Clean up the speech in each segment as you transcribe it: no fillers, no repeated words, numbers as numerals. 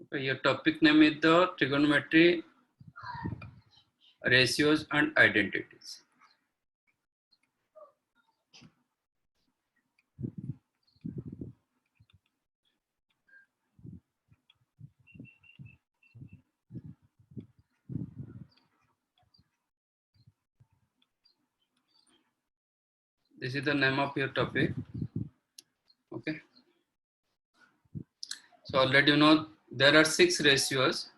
Okay, your topic name is the trigonometry, ratios and identities. This is the name of your topic. Okay. So already you know there are 6 ratios: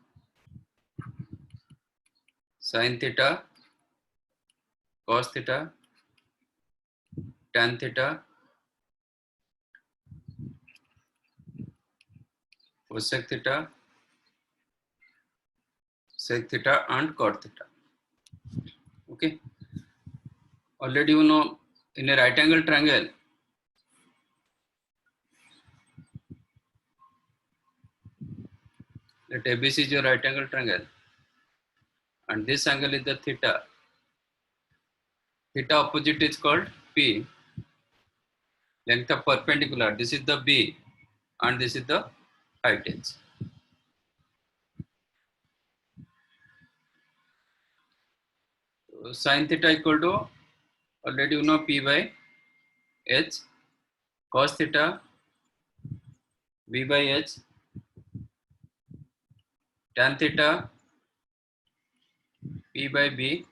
sin theta, cos theta, tan theta, cosec theta, sec theta and cot theta. Okay. Already you know in a right angle triangle, let ABC is your right angle triangle and this angle is the theta. Theta opposite is called P. Length of perpendicular, this is the B and this is the height h. So, sin theta equal to already you know P by H, cos theta V by H, tan theta P by B,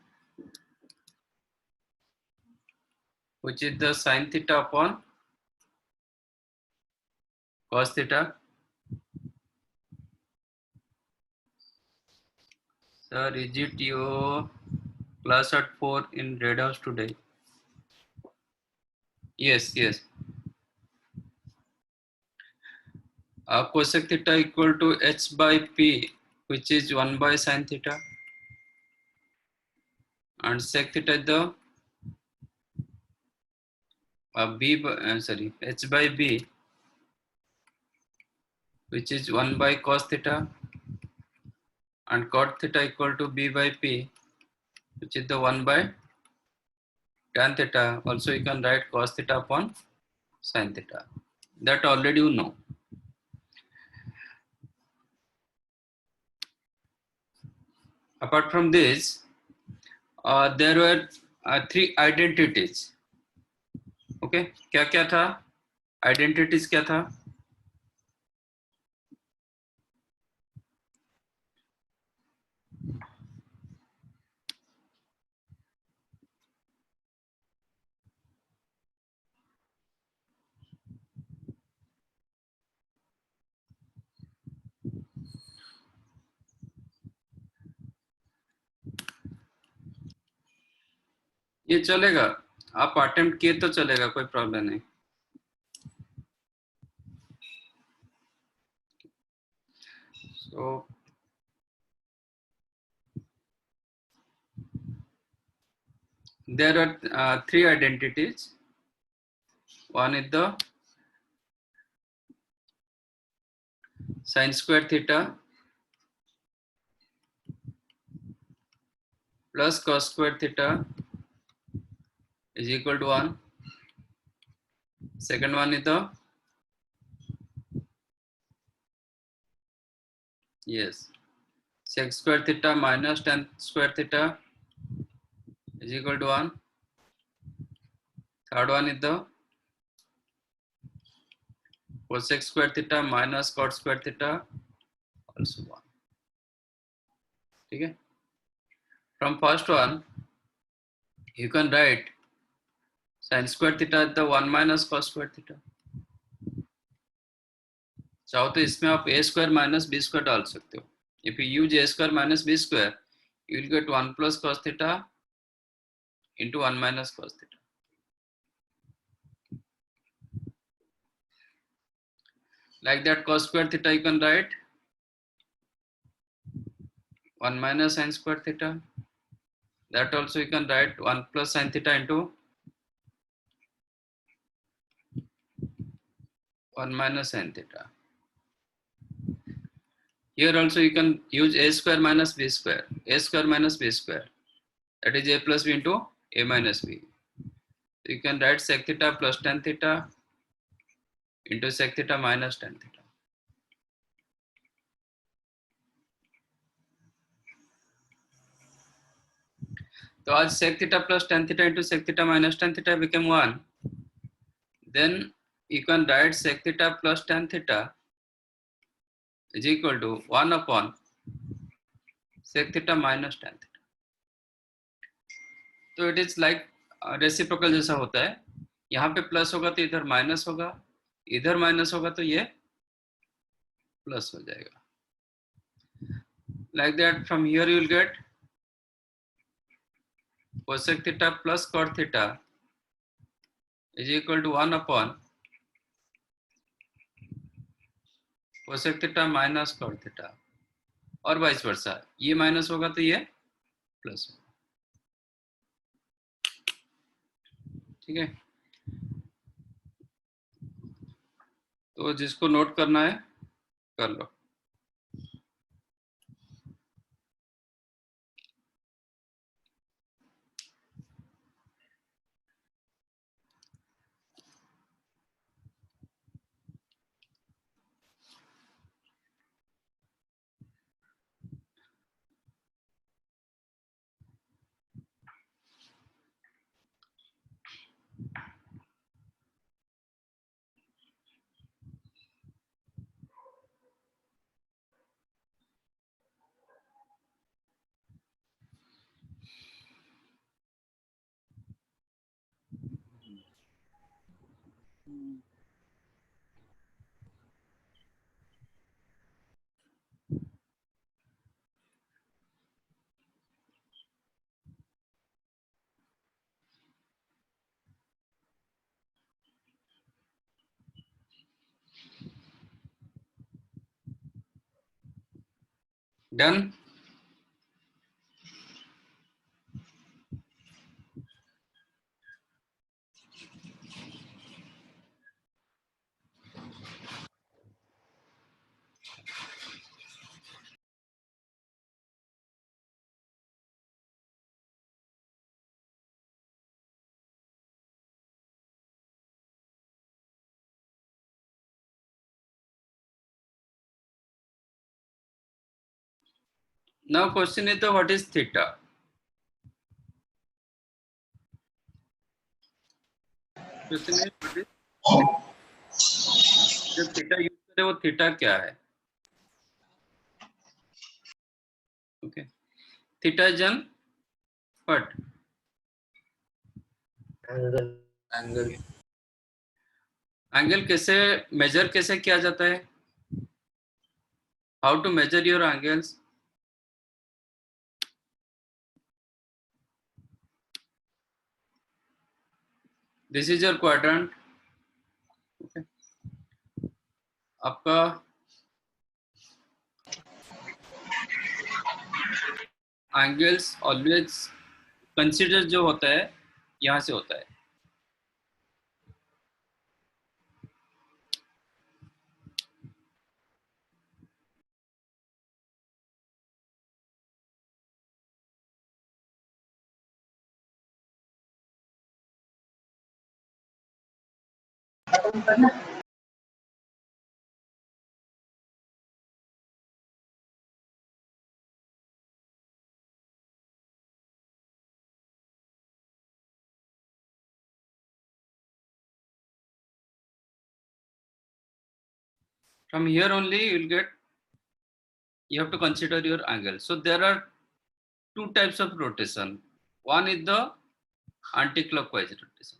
which is the sin theta upon cos theta. Sir, is it your class at 4 in Red House today? Yes, yes. Cosec theta equal to H by P, which is 1 by sin theta, and sec theta is the H by B, which is 1 by cos theta, and cot theta equal to B by P, which is the 1 by tan theta. Also you can write cos theta upon sin theta. That already you know. Apart from this, there were 3 identities. Okay, क्या क्या था? Identities क्या था? ये चलेगा, आप attempt किए तो चलेगा, कोई प्रॉब्लम नहीं. So there are 3 identities. One is the sin square theta plus cos square theta is equal to 1. Second one is the sec square theta minus tan square theta is equal to 1. Third one is the cosec square theta minus cot square theta, also 1. Okay. From first one, you can write sin square theta is the 1 minus cos square theta. चाहो तो इसमें आप a square minus b square डाल सकते हो. If you use a square minus b square, you will get 1 plus cos theta into 1 minus cos theta. Like that, cos square theta you can write 1 minus sin square theta. That also you can write 1 plus sin theta into 1 minus sin theta. Here also you can use a square minus b square. A square minus b square. That is a plus b into a minus b. So you can write sec theta plus tan theta into sec theta minus tan theta. तो आज sec theta plus tan theta into sec theta minus tan theta became 1. Then you can write sec theta plus tan theta is equal to 1 upon sec theta minus tan theta. तो it is like reciprocal जैसा होता है. यहाँ पे plus होगा तो इधर minus होगा, इधर माइनस होगा तो ये प्लस हो जाएगा. Like that, from here you will get cosec theta plus cot theta is equal to 1 upon cosec theta minus cot theta, और वाइस वर्सा. ये माइनस होगा तो ये प्लस होगा. ठीक है, तो जिसको नोट करना है कर लो. Done. Now question is, what is theta? Question is, what is जब थीटा यूज करें वो थीटा क्या है? Okay, theta is an what? Angle. Angle कैसे मेजर कैसे किया जाता है? How to measure your angles? This is your quadrant. Okay, आपका एंगल्स ऑलवेज कंसीडर जो होता है यहाँ से होता है. From here only you will get, you have to consider your angle. So there are two types of rotation. One is the anti-clockwise rotation.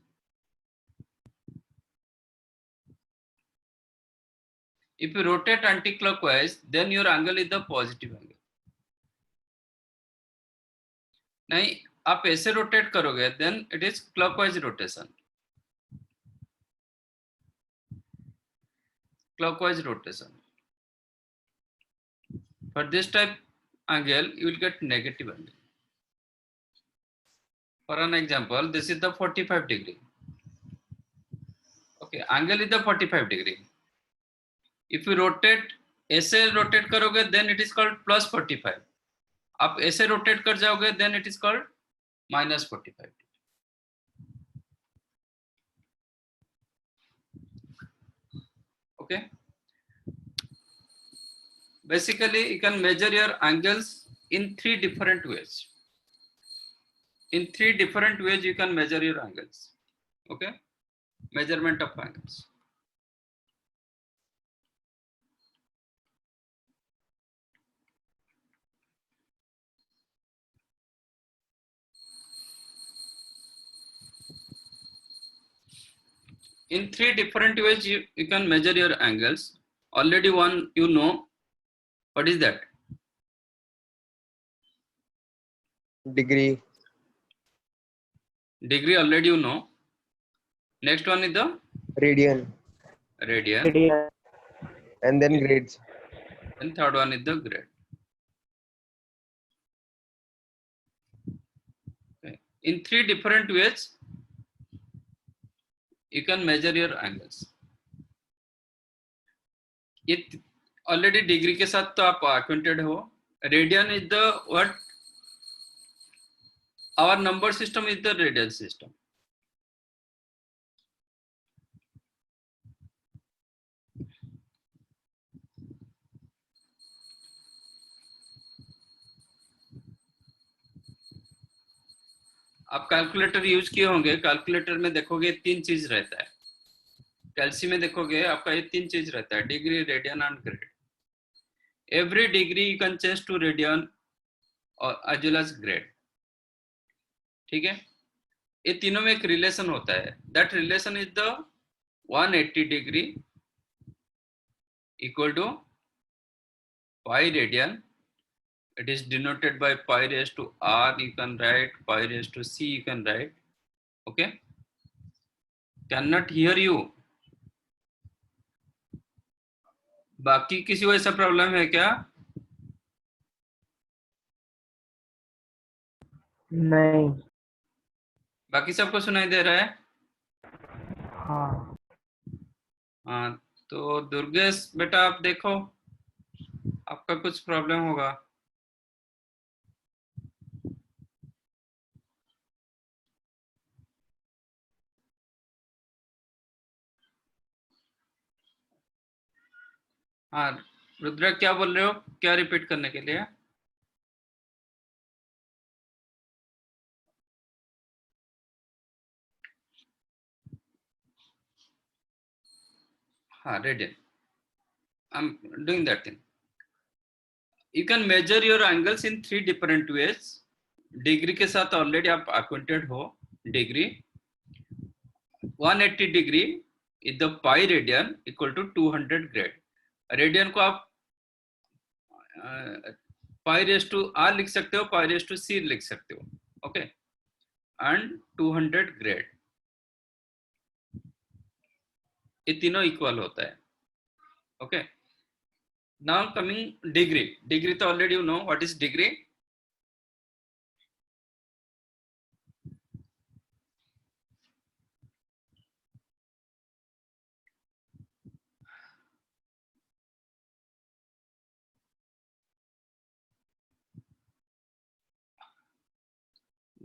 If you rotate anti-clockwise, then your angle is the positive angle. नहीं, आप ऐसे rotate करोगे, then it is clockwise rotation. Clockwise rotation. For this type angle, you will get negative angle. For an example, this is the 45 degree. Okay, angle is the 45 degree. If you rotate, ऐसे rotate करोगे, then it is called plus 45. आप ऐसे rotate कर जाओगे, then it is called minus 45. Okay. Basically, you can measure your angles in three different ways. In 3 different ways you can measure your angles. Okay, measurement of angles. In 3 different ways you can measure your angles. Already one you know. What is that? Degree. Degree already you know. Next one is the Radian. radian. And then grades. And third one is the grade. Okay. In 3 different ways you can measure your angles. ये already degree के साथ तो आप acquainted हो. Radian is the what? Our number system is the radian system. आप calculator use किए होंगे. Calculator में देखोगे 3 चीज रहता है. कैलसी में देखोगे आपका ये 3 चीज रहता है, degree, radian and grade. Every degree you can change to radian और एज वेल एज ग्रेड. ठीक है, ये तीनों में एक रिलेशन होता है. That relation is the 180 degree equal to pi radian. It is denoted by pi raised to r, you can write pi raised to c, you can write. Okay, cannot hear you. बाकी किसी को ऐसा problem है क्या? नहीं. बाकी सबको सुनाई दे रहा है? हाँ. हाँ, तो दुर्गेश बेटा आप देखो, आपका कुछ प्रॉब्लम होगा. हाँ रुद्रा, क्या बोल रहे हो? क्या रिपीट करने के लिए? हाँ, radian. I am doing that thing. You can measure your angles in 3 different ways. Degree के साथ ऑलरेडी आप acquainted हो. Degree 180 degree is the pi radian equal to 200 grade. Radian को आप पाई रेस टू आर लिख सकते हो, pi raise to सी लिख सकते हो. ओके, एंड 200 ग्रेड, ये तीनों इक्वल होता है. Okay, now coming degree. Degree तो already you know what is degree.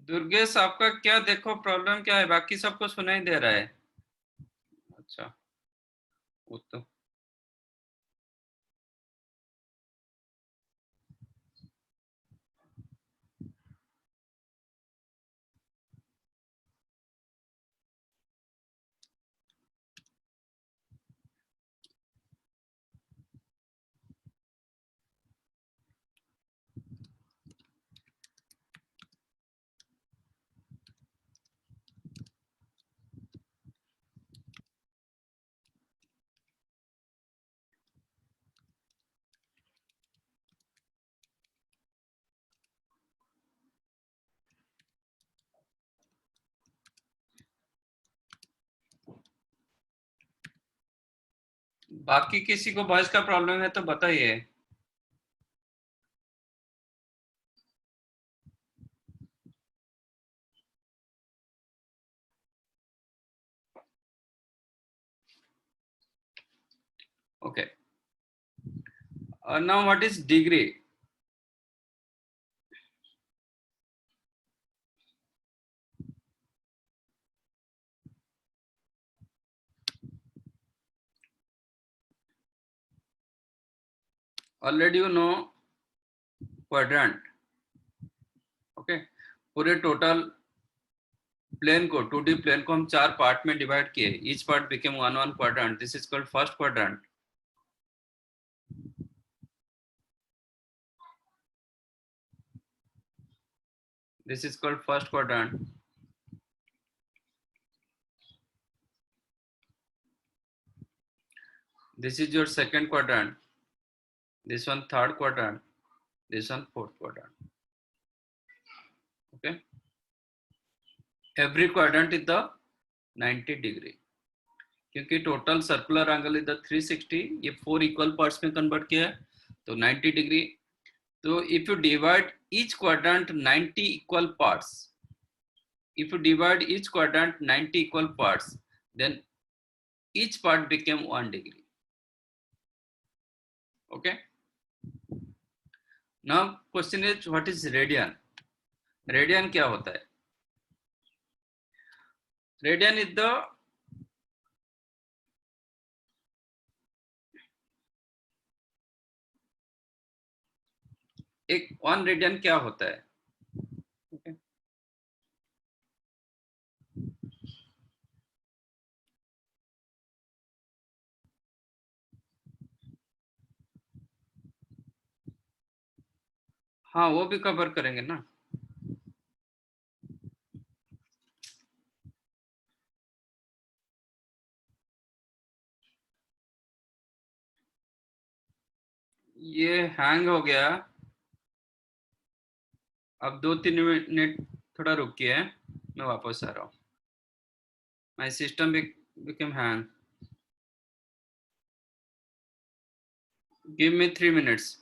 Durgesh आपका क्या देखो प्रॉब्लम क्या है? बाकी सबको सुनाई दे रहा है. अच्छा, वो तो बाकी किसी को वॉइस का प्रॉब्लम है तो बताइए. Okay. Now what is degree? Already you know quadrant. Okay. पूरे टोटल प्लेन को 2D प्लेन को हम 4 पार्ट में डिवाइड किए. Each part became one quadrant. This is called first quadrant. This is called first quadrant. This is your second quadrant. This one third quadrant. This one fourth quadrant. Okay. Every quadrant is the 90 degree. क्योंकि total circular angle is the 360. ये 4 equal parts में convert किया है तो 90 degree. तो if you divide each quadrant 90 equal parts, if you divide each quadrant 90 equal parts, then each part became 1 degree. Okay. Now question is, what is radian? Radian क्या होता है? Radian is the एक 1 radian क्या होता है? Okay. हाँ वो भी कवर करेंगे ना. ये हैंग हो गया. अब 2-3 मिनट थोड़ा रुकिए, मैं वापस आ रहा हूँ. My system became hang. Give me 3 minutes.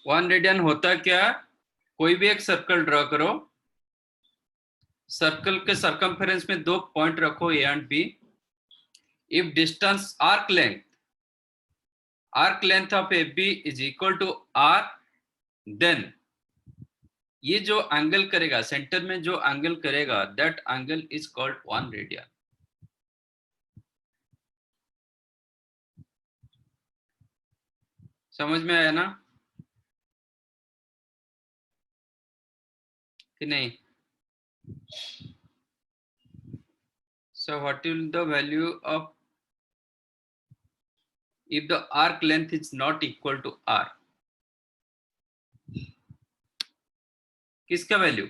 One radian होता क्या? कोई भी एक सर्कल ड्रॉ करो. सर्कल के सर्कमफेरेंस में 2 पॉइंट रखो a and b. If distance arc length of a b is equal to r, then ये जो एंगल करेगा सेंटर में, जो एंगल करेगा, that angle is called 1 radian. समझ में आया ना कि नहीं? So what will the value of if the arc length is not equal to r? किसका value?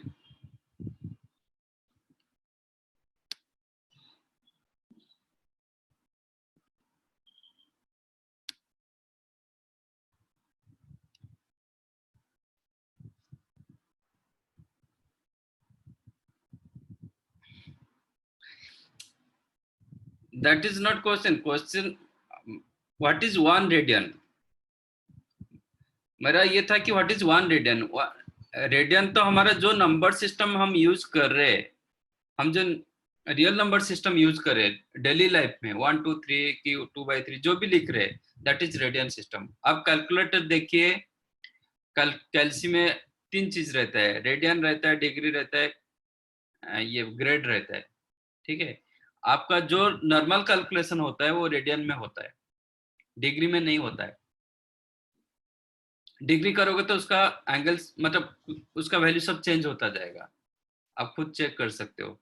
That is not question. Question, what is 1 radian? मेरा ये था कि व्हाट इज 1 रेडियन. रेडियन तो हमारा जो नंबर सिस्टम हम यूज कर रहे हैं, हम जो रियल नंबर सिस्टम यूज कर रहे हैं डेली लाइफ में 1 2 3 की 2/3 जो भी लिख रहे हैं, दैट इज रेडियन सिस्टम. आप कैलकुलेटर देखिए, कैल्सी में 3 चीज रहता है, रेडियन रहता है, डिग्री रहता है, ये ग्रेड रहता है. ठीक है. आपका जो नॉर्मल कैलकुलेशन होता है वो रेडियन में होता है, डिग्री में नहीं होता है. डिग्री करोगे तो उसका एंगल मतलब उसका वैल्यू सब चेंज होता जाएगा, आप खुद चेक कर सकते हो.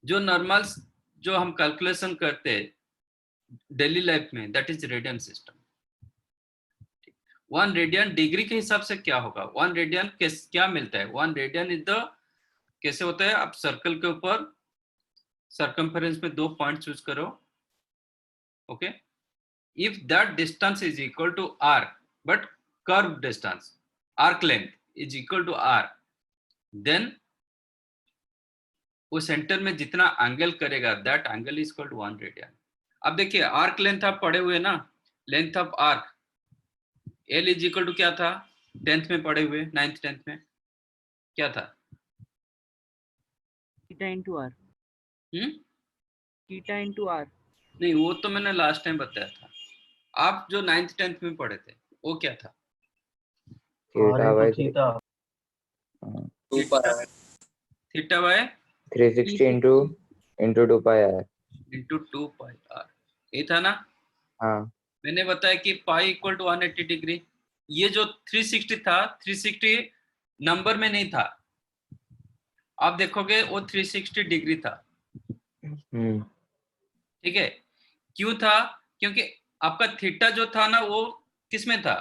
जो नॉर्मल जो हम कैलकुलेशन करते हैं डेली लाइफ में, that is radian system. 1 radian degree के हिसाब से क्या होगा? 1 रेडियन क्या मिलता है? 1 रेडियन इज द, कैसे होता है, आप सर्कल के ऊपर सर्कमफेरेंस में 2 पॉइंट चूज करो. Okay. If that distance is equal to r, but curve distance, arc length is equal to r, then वो सेंटर में जितना एंगल करेगा that angle is equal to 1 radian. अब देखिए आर्क लेंथ आप पढ़े हुए ना, length of arc l is equal to क्या था 10th में पढ़े हुए, 9th 10th में क्या था? Theta into r. Theta into r. नहीं, वो तो मैंने लास्ट टाइम बताया था. आप जो 9th 10th में पढ़े थे वो क्या था? Theta by 360 into 2 pi r. Into 2 pi r, ये था ना. हाँ. मैंने बताया कि पाई इक्वल टू 180 डिग्री. ये जो 360 था, 360 नंबर में नहीं था, आप देखोगे वो 360 डिग्री था. ठीक है. क्यों था? क्योंकि आपका थीटा जो था ना वो किस में था?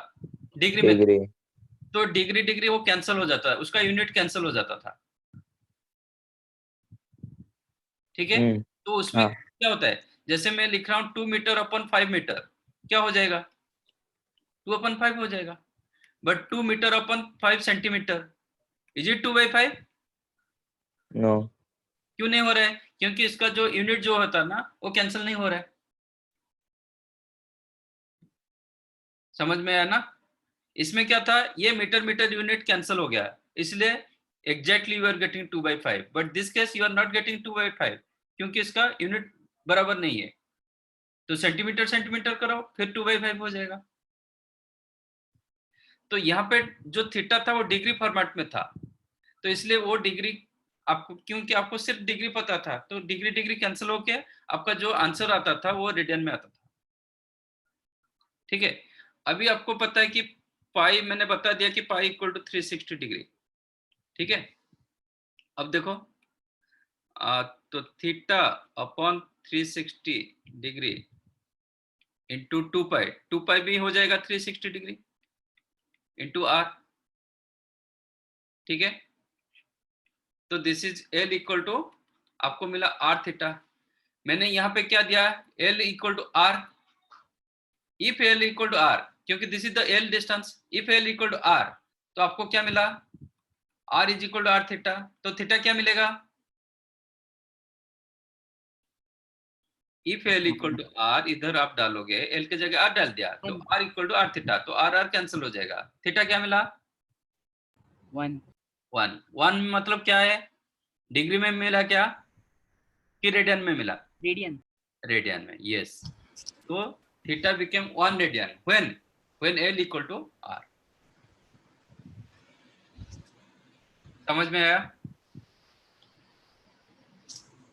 डिग्री में. डिग्री. तो डिग्री डिग्री वो कैंसिल हो जाता है, उसका यूनिट कैंसिल हो जाता था. ठीक है. तो उसमें क्या होता है, जैसे मैं लिख रहा हूँ 2 मीटर अपन 5 मीटर, क्या हो जाएगा? 2/5 हो जाएगा. But 2 metre upon 5 centimetre, is it 2/5? No. क्यों नहीं हो रहा है? क्योंकि इसका जो यूनिट जो होता है ना वो कैंसिल नहीं हो रहा है. समझ में आया ना? इसमें क्या था, ये मीटर मीटर यूनिट कैंसिल हो गया, इसलिए exactly you are getting 2/5. But this case you are not getting 2/5 क्योंकि इसका यूनिट बराबर नहीं है. तो सेंटीमीटर सेंटीमीटर करो, फिर 2/5 हो जाएगा. तो यहाँ पे जो थीटा था वो डिग्री फॉर्मेट में था, तो इसलिए वो डिग्री आपको, क्योंकि आपको सिर्फ डिग्री पता था, तो डिग्री डिग्री कैंसिल होके आपका जो आंसर आता था वो रेडियन में आता था. ठीक है. अभी आपको पता है कि पाई, मैंने बता दिया कि पाई इक्वल टू 360 डिग्री. ठीक है. अब देखो तो थीटा अपॉन 360 डिग्री इंटू 2 पाई भी हो जाएगा 360 डिग्री इंटू आर. ठीक है. तो this is l equal to, आपको मिला आर थीटा. मैंने यहाँ पे क्या दिया, l equal to r. If l equal to r, क्योंकि this is the l distance, if l equal to are, तो आपको क्या मिला, r is equal to r theta. तो थीटा क्या मिलेगा, if l equal to r, इधर आप डालोगे, एल की जगह आर डाल दिया, तो r equal to r theta, तो आर आर कैंसिल हो जाएगा. थीटा क्या मिला, 1. 1 मतलब क्या है, डिग्री में मिला क्या कि रेडियन में मिला? रेडियन. रेडियन में. यस. तो theta became 1 radian when l equal to r. समझ में आया?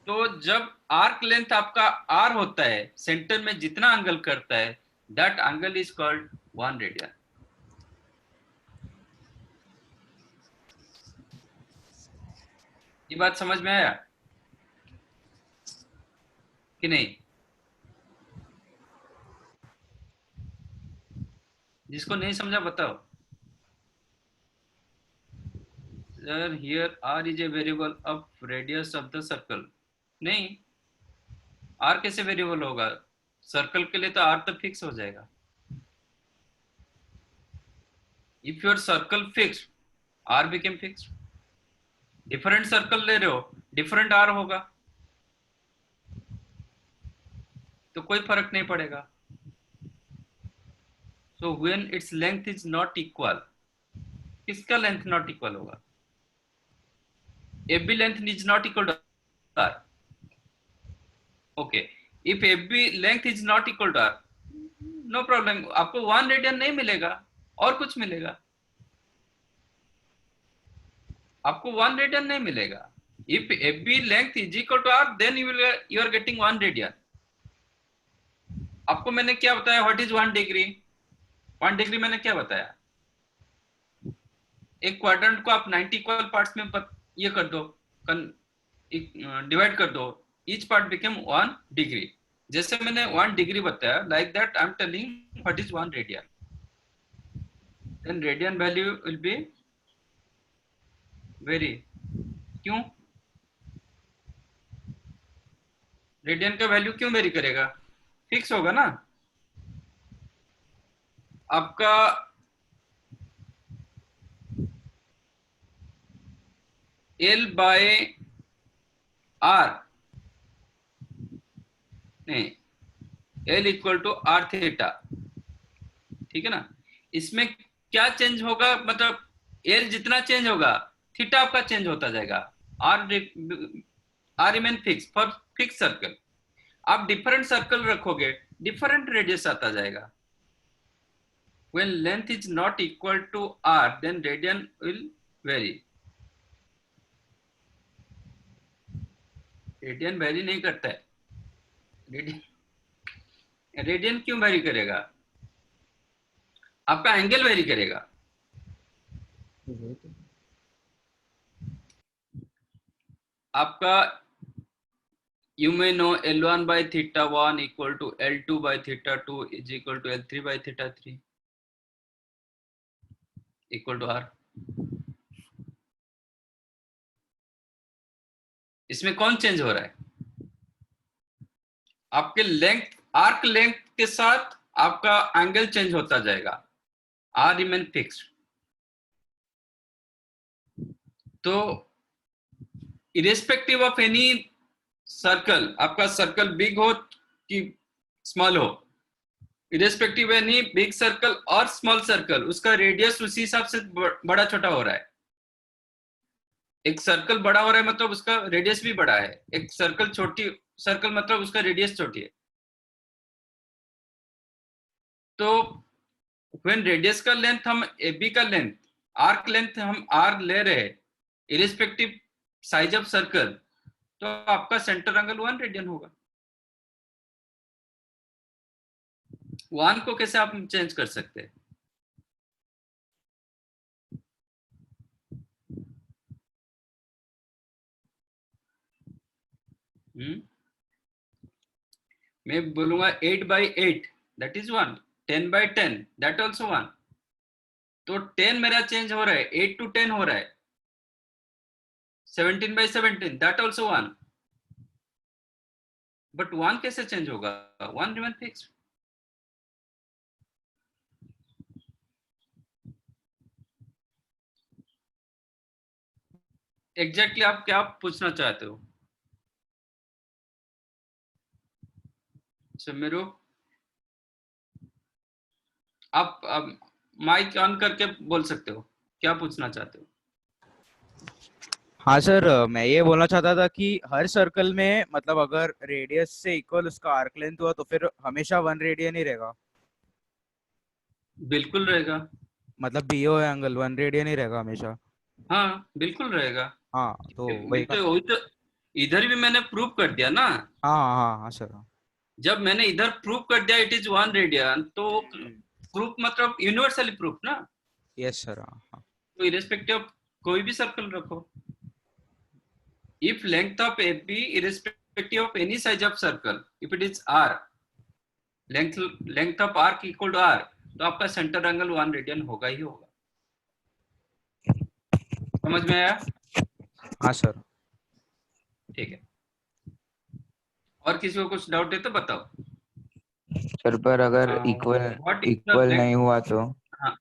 तो जब आर्क लेंथ आपका आर होता है, सेंटर में जितना एंगल करता है, that angle is called 1 radian. ये बात समझ में आया? कि नहीं? जिसको नहीं समझा बताओ। Sir here r is a variable of radius of the circle. नहीं, r कैसे वेरिएबल होगा? सर्कल के लिए तो r तो फिक्स हो जाएगा। If your circle fix, r became fix. Different circle ले रहे हो, डिफरेंट r होगा, तो कोई फर्क नहीं पड़ेगा। So when it's length is not equal, किसका लेंथ नॉट इक्वल होगा? AB length is not equal to r। Okay, if AB length is not equal to r, no problem, आपको 1 रेडियन नहीं मिलेगा और कुछ मिलेगा। आपको 1 रेडियन नहीं मिलेगा। If AB length is equal to r, then you are getting 1 radian. आपको मैंने क्या बताया? What is 1 degree? 1 डिग्री मैंने क्या बताया? एक क्वाड्रेंट को आप 90 इक्वल पार्ट्स में ये कर दो, डिवाइड कर दो, ईच पार्ट बिकम 1 डिग्री। जैसे मैंने 1 डिग्री बताया, like that I am telling what is 1 radian. Then radian value will be vary. क्यों? रेडियन का वैल्यू क्यों वेरी करेगा? फिक्स होगा ना। आपका L बाय R, नहीं, L equal to R theta, ठीक है ना। इसमें क्या चेंज होगा? मतलब L जितना चेंज होगा, थीटा आपका चेंज होता जाएगा। R remain fix for fix circle. आप डिफरेंट सर्कल रखोगे, डिफरेंट रेडियस आता जाएगा। When length is not equal to R, then radian will vary. Radian very नहीं करता है। रेडियन क्यों वेरी करेगा? आपका एंगल वेरी करेगा। आपका you may know L1 by theta 1 equal to L2 by theta 2 is equal to L3 by theta 3 equal to R। इसमें कौन चेंज हो रहा है? आपके लेंथ, आर्क लेंथ के साथ आपका एंगल चेंज होता जाएगा। R remain fixed. तो इरेस्पेक्टिव ऑफ एनी सर्कल, आपका सर्कल बिग हो कि स्मॉल हो, इरेस्पेक्टिव एनी बिग सर्कल और स्मॉल सर्कल, उसका रेडियस उसी हिसाब से बड़ा छोटा हो रहा है। एक सर्कल बड़ा हो रहा है मतलब उसका रेडियस भी बड़ा है। एक सर्कल छोटी सर्कल मतलब उसका रेडियस छोटी है। तो व्हेन रेडियस का लेंथ हम AB का लेंथ, आर्क लेंथ हम R ले रहे हैं इरेस्पेक्टिव साइज ऑफ सर्कल, तो आपका सेंटर एंगल 1 रेडियन होगा। 1 को कैसे आप चेंज कर सकते हैं? मैं बोलूंगा 8 by 8 that is 1, 10 by 10 that also 1। तो 10 मेरा चेंज हो रहा है, 8 to 10 हो रहा है, 17 by 17 दैट ऑल्सो 1। बट 1 कैसे चेंज होगा? 1 रिमेन फिक्स। एग्जैक्टली आप क्या पूछना चाहते हो? समीरू, आप माइक ऑन करके बोल सकते हो, क्या पूछना चाहते हो? हाँ सर, मैं ये बोलना चाहता था कि हर सर्कल में मतलब अगर रेडियस से इक्वल उसका आर्क लेंथ हुआ तो फिर हमेशा 1 रेडियन ही रहेगा। बिल्कुल रहेगा। मतलब BO एंगल 1 रेडियन ही रहेगा हमेशा। हाँ बिल्कुल रहेगा। हाँ तो वही वही तो इधर भी मैंने प्रूव कर दिया ना। हाँ हाँ हाँ सर। जब मैंने इधर प्रूव कर दिया इट इज 1 रेडियन, तो प्रूफ मतलब यूनिवर्सली प्रूफ ना। Yes sir. हाँ तो इरेस्पेक्टिव ऑफ कोई भी सर्कल रखो, if length of AB irrespective irrespective of any size of circle, if it is r, length of arc equal to r, तो आपका सेंटर एंगल 1 रेडियन होगा ही होगा। समझ में आया? हाँ सर। ठीक है, और किसी को कुछ डाउट है तो बताओ। सर पर अगर what equal is the equal length? नहीं हुआ तो? हाँ,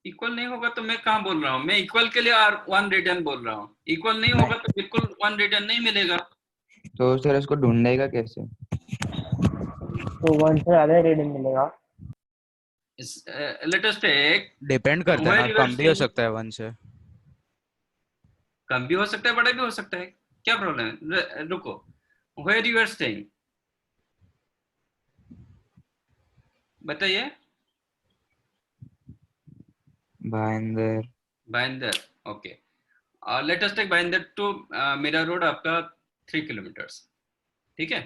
इक्वल नहीं होगा तो मैं कहाँ बोल रहा हूँ, मैं इक्वल के लिए आर 1 रेडियन बोल रहा हूँ। इक्वल नहीं होगा तो बिल्कुल 1 रेडियन नहीं मिलेगा। तो सर इसको ढूंढेगा कैसे? तो 1 से ज्यादा रेडियन मिलेगा। लेट अस टेक, डिपेंड करता है ना, कम भी हो सकता है 1 से। कम भी हो सकता है, बड़ा भी हो सकता है, क्या प्रॉब्लम है? रुको, वेयर यू आर स्टेइंग बताइए। Bhayandar. Bhayandar, okay. Let us take Bhayandar to Mira road, आपका 3 किलोमीटर्स, ठीक है।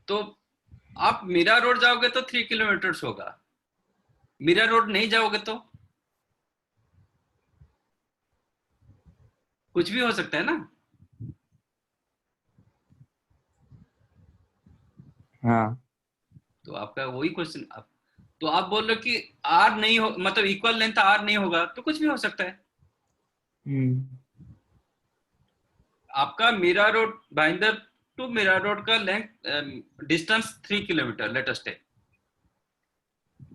तो आप मीरा रोड जाओगे तो 3 किलोमीटर्स होगा, मीरा रोड नहीं जाओगे तो कुछ भी हो सकता है ना। हाँ। तो आपका वही क्वेश्चन, तो आप बोल रहे हो कि आर नहीं हो, मतलब इक्वल लेंथ आर नहीं होगा तो कुछ भी हो सकता है। आपका Mira road, Bhayander to Mira road का length distance 3 kilometre let us take.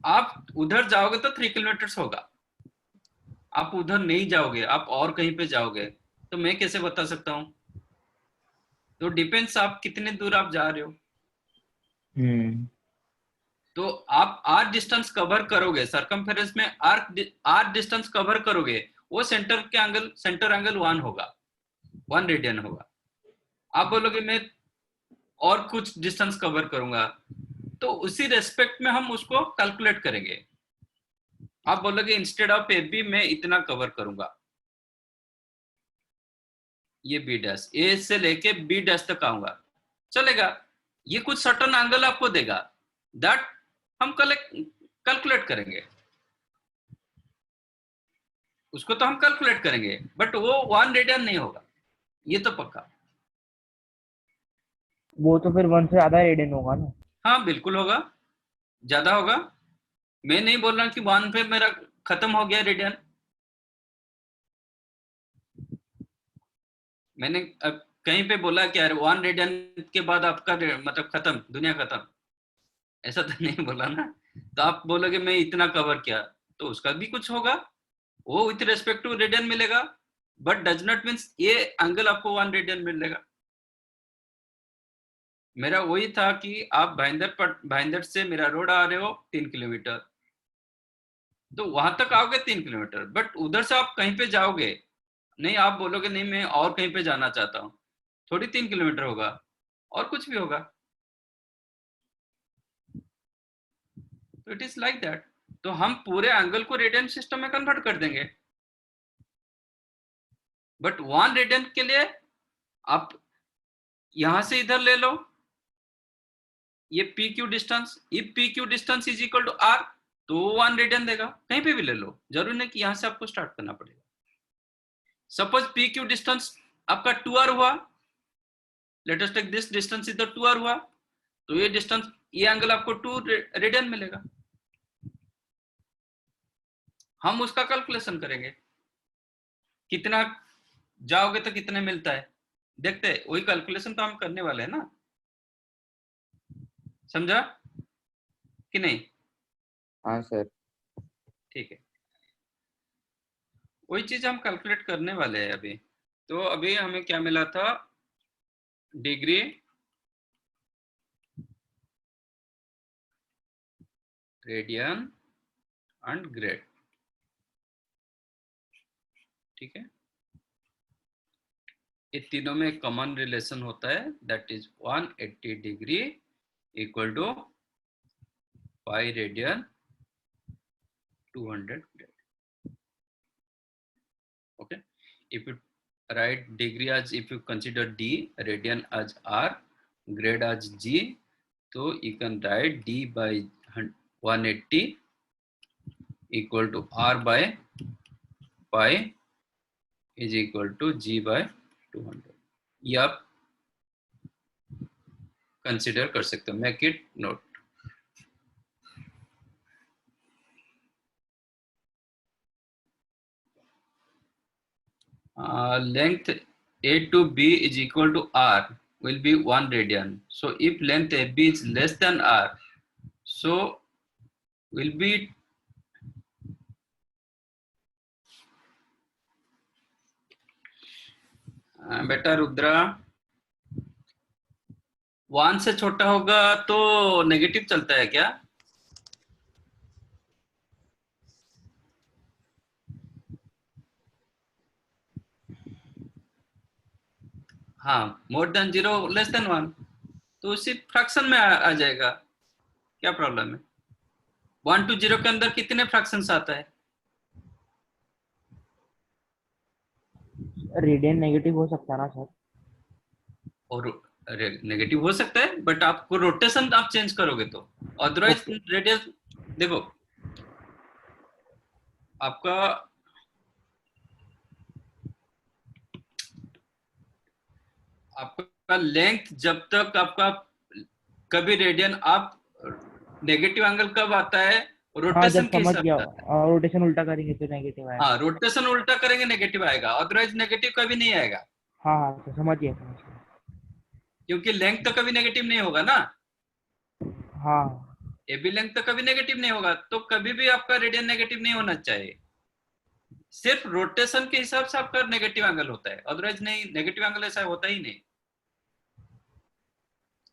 आप उधर जाओगे तो 3 किलोमीटर्स होगा, आप उधर नहीं जाओगे, आप और कहीं पे जाओगे, तो मैं कैसे बता सकता हूँ? तो डिपेंड्स आप कितने दूर आप जा रहे हो। तो आप आर डिस्टेंस कवर करोगे, सरकमफेरेंस में आर डिस्टेंस कवर करोगे, वो सेंटर एंगल 1 होगा, 1 रेडियन होगा। आप बोलोगे मैं और कुछ डिस्टेंस कवर करूंगा, तो उसी रेस्पेक्ट में हम उसको कैलकुलेट करेंगे। आप बोलोगे इंस्टेड ऑफ ए बी मैं इतना कवर करूंगा, ये बी डैश, ए से लेके बी डैश तक आऊंगा, चलेगा। ये कुछ सर्टन एंगल आपको देगा, दैट हम कैलकुलेट करेंगे, उसको तो हम कैलकुलेट करेंगे, बट वो 1 रेडियन नहीं होगा, ये तो पक्का। वो तो फिर 1 से ज्यादा रेडियन होगा ना। हाँ बिल्कुल होगा, ज्यादा होगा। मैं नहीं बोल रहा कि 1 पे मेरा खत्म हो गया रेडियन, मैंने अब कहीं पे बोला कि यार 1 रेडियन के बाद आपका मतलब खत्म, दुनिया खत्म, ऐसा तो नहीं बोला ना। तो आप बोलोगे मैं इतना कवर किया, तो उसका भी कुछ होगा, वो विथ रेस्पेक्ट टू रेडियन मिलेगा, बट डज नॉट मीन्स ये एंगल आपको 1 रेडियन मिलेगा। मेरा वही था कि आप भाईंदर से मेरा रोड आ रहे हो 3 किलोमीटर, तो वहां तक आओगे 3 किलोमीटर, बट उधर से आप कहीं पे जाओगे नहीं, आप बोलोगे नहीं मैं और कहीं पे जाना चाहता हूँ, थोड़ी 3 किलोमीटर होगा, और कुछ भी होगा। तो इट इज लाइक दैट। तो हम पूरे एंगल को रेडियन सिस्टम में कन्वर्ट कर देंगे, बट 1 रेडियन के लिए आप यहां से इधर ले लो, ये P Q distance, if P Q distance is equal to are, तो 1 रेडियन देगा, कहीं पे भी ले लो, जरूरी नहीं कि यहां से आपको स्टार्ट करना पड़ेगा। सपोज पी क्यू डिस्टेंस आपका 2r हुआ, let us take this distance इधर 2r हुआ, तो ये डिस्टेंस, ये एंगल आपको 2 रेडियन मिलेगा। हम उसका कैलकुलेशन करेंगे, कितना जाओगे तो कितने मिलता है, देखते हैं, वही कैलकुलेशन तो हम करने वाले हैं ना, समझा कि नहीं? हाँ सर। ठीक है, वही चीज हम कैलकुलेट करने वाले हैं अभी। तो अभी हमें क्या मिला था, डिग्री, रेडियन एंड ग्रेड, ठीक है। ये तीनों में एक कॉमन रिलेशन होता है, that is 180 degree equal to pi radian 200 grade. Okay, if you write degree as, if you consider d, radian as r, grade as g, so you can write d by 180 equal to r by pi is equal to g by 200 ये आप consider कर सकते हो, make it note. Length A to B is equal to R will be 1 radian. So if length AB is less than R, so will be बेटा रुद्रा 1 से छोटा होगा तो नेगेटिव चलता है क्या? हाँ, मोर देन 0 लेस देन 1 तो उसी फ्रैक्शन में आ जाएगा, क्या प्रॉब्लम है? 1 to 0 के अंदर कितने फ्रैक्शंस आता है? रेडियन नेगेटिव हो सकता है ना सर? और नेगेटिव हो सकता है बट आपको रोटेशन आप चेंज करोगे तो, अदरवाइज रेडियस देखो आपका आपका लेंथ जब तक आपका कभी रेडियन आप नेगेटिव एंगल कब आता है? हाँ रोटेशन जब के समझ हिसाब गया, से आता है। रोटेशन उल्टा करेंगे तो नेगेटिव आएगा। हाँ, रोटेशन उल्टा करेंगे नेगेटिव आएगा, अदरवाइज नेगेटिव कभी नहीं आएगा, हाँ हाँ तो समझ गया समझ गया। क्योंकि लेंथ तो कभी नेगेटिव नहीं होगा ना, हाँ ए बी लेंथ तो कभी नेगेटिव नहीं होगा, तो कभी भी आपका रेडियन नेगेटिव नहीं होना चाहिए, सिर्फ रोटेशन के हिसाब से आपका नेगेटिव एंगल होता है, अदरवाइज नहीं, नेगेटिव एंगल ऐसा होता ही नहीं।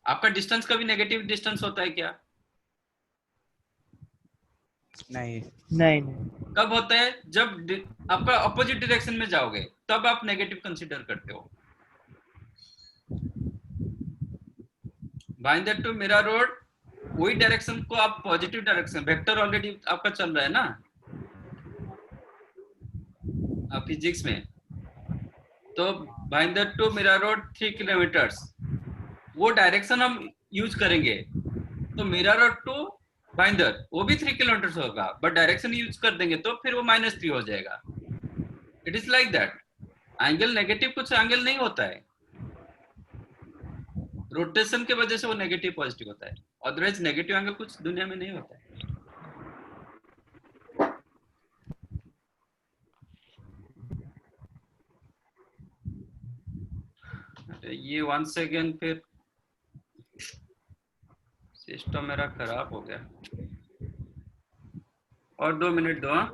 आपका डिस्टेंस कभी नेगेटिव डिस्टेंस होता है क्या? नहीं। नहीं नहीं। कब होता है? जब आपका अपोजिट डायरेक्शन में जाओगे तब आप नेगेटिव कंसीडर करते हो। बाइंड दैट टू मिरर रोड, वही डायरेक्शन को आप पॉजिटिव डायरेक्शन, वेक्टर ऑलरेडी आपका चल रहा है ना फिजिक्स में, तो बाइंड दैट टू मिरर रोड 3 किलोमीटर्स, वो डायरेक्शन हम यूज करेंगे, तो मिरर रोड टू बाइंदर वो भी 3 किलोमीटर होगा, बट डायरेक्शन यूज कर देंगे तो फिर वो -3 हो जाएगा। It is like that, angle negative कुछ एंगल नहीं होता है, रोटेशन के वजह से वो नेगेटिव पॉजिटिव होता है, अदरवाइज नेगेटिव एंगल कुछ दुनिया में नहीं होता है। ये वंस अगेन फिर सिस्टम मेरा खराब हो गया, और 2 मिनट दो। हाँ,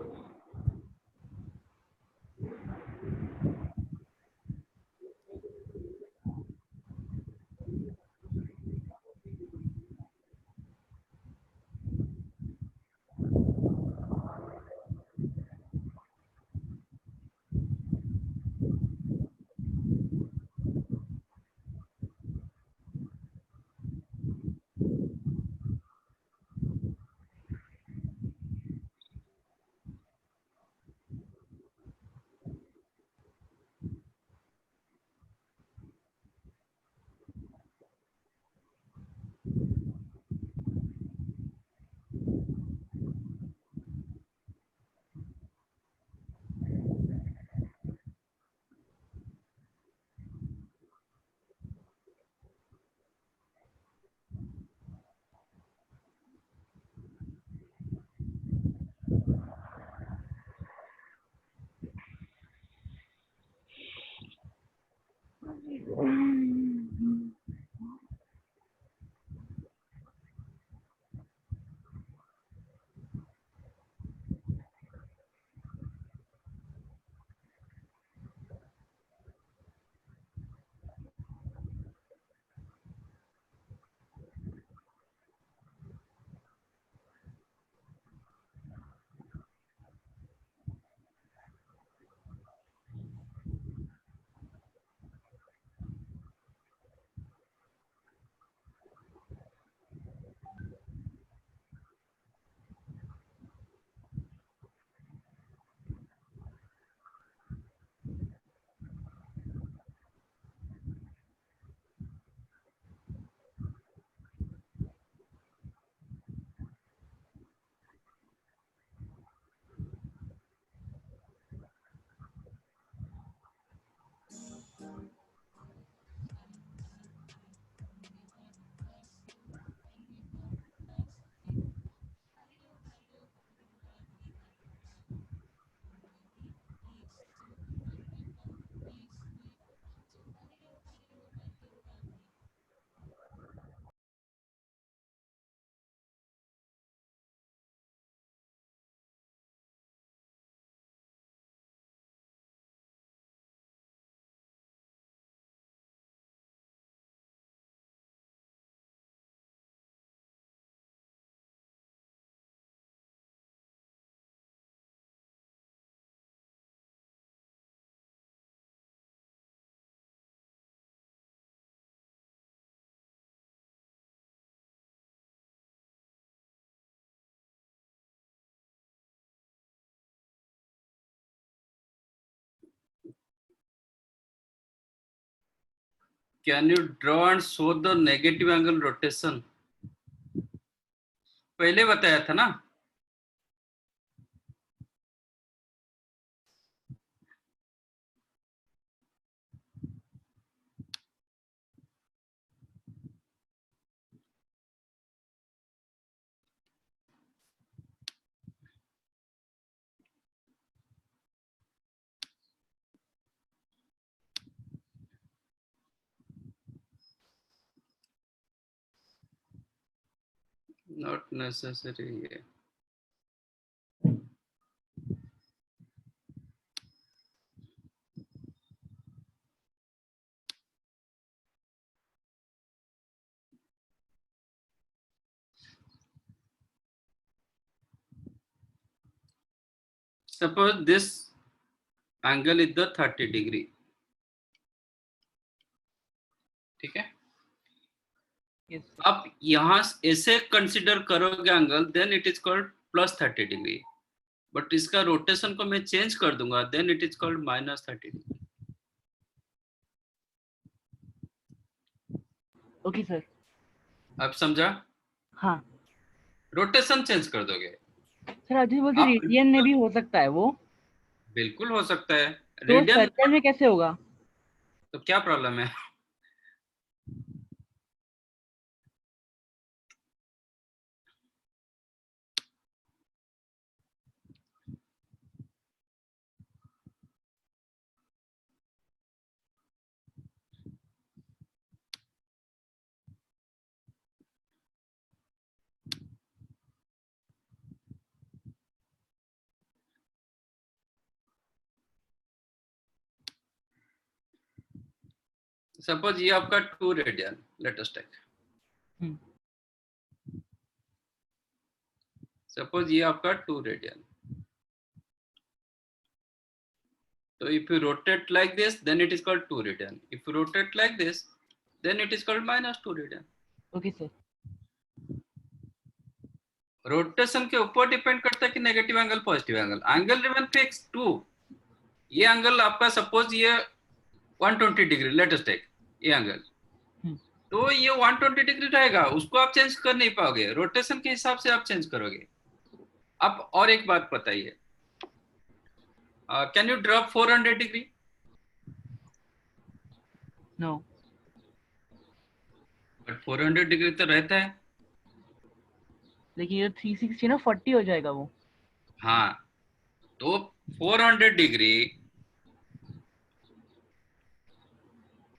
can you draw and show the negative angle rotation? पहले बताया था ना. Not necessary. Suppose this angle is the 30 degree. ठीक है. Yes. आप यहाँ ऐसे कंसिडर करोगे angle, then it is called plus 30 degree. But इसका रोटेशन को मैं चेंज कर दूंगा, then it is called minus 30 degree. Okay, sir. आप समझा? हाँ. रोटेशन चेंज कर दोगे. सर आप जो बोलते आप- रेडियन में भी हो सकता है वो, बिल्कुल हो सकता है. तो रेडियन सर्कल में कैसे होगा? तो क्या प्रॉब्लम है? सपोज ये आपका 2 radian, let us take. Suppose ये आपका 2 radian. So if you rotate like this, then it is called 2 radian. If you rotate like this, then it is called minus 2 radian. Okay sir. Rotation के ऊपर depend करता है कि negative angle positive angle. Angle remain fix 2. ये angle आपका suppose ये 120 degree, late us take ये angle. तो ये 120 डिग्री रहेगा, उसको आप चेंज कर नहीं पाओगे. रोटेशन के हिसाब से आप चेंज करोगे. अब और एक बात बताइए, can you drop 400 degree? No. But 400 degree तो रहता है. लेकिन ये 360 ना 40 हो जाएगा वो. हाँ, तो 400 degree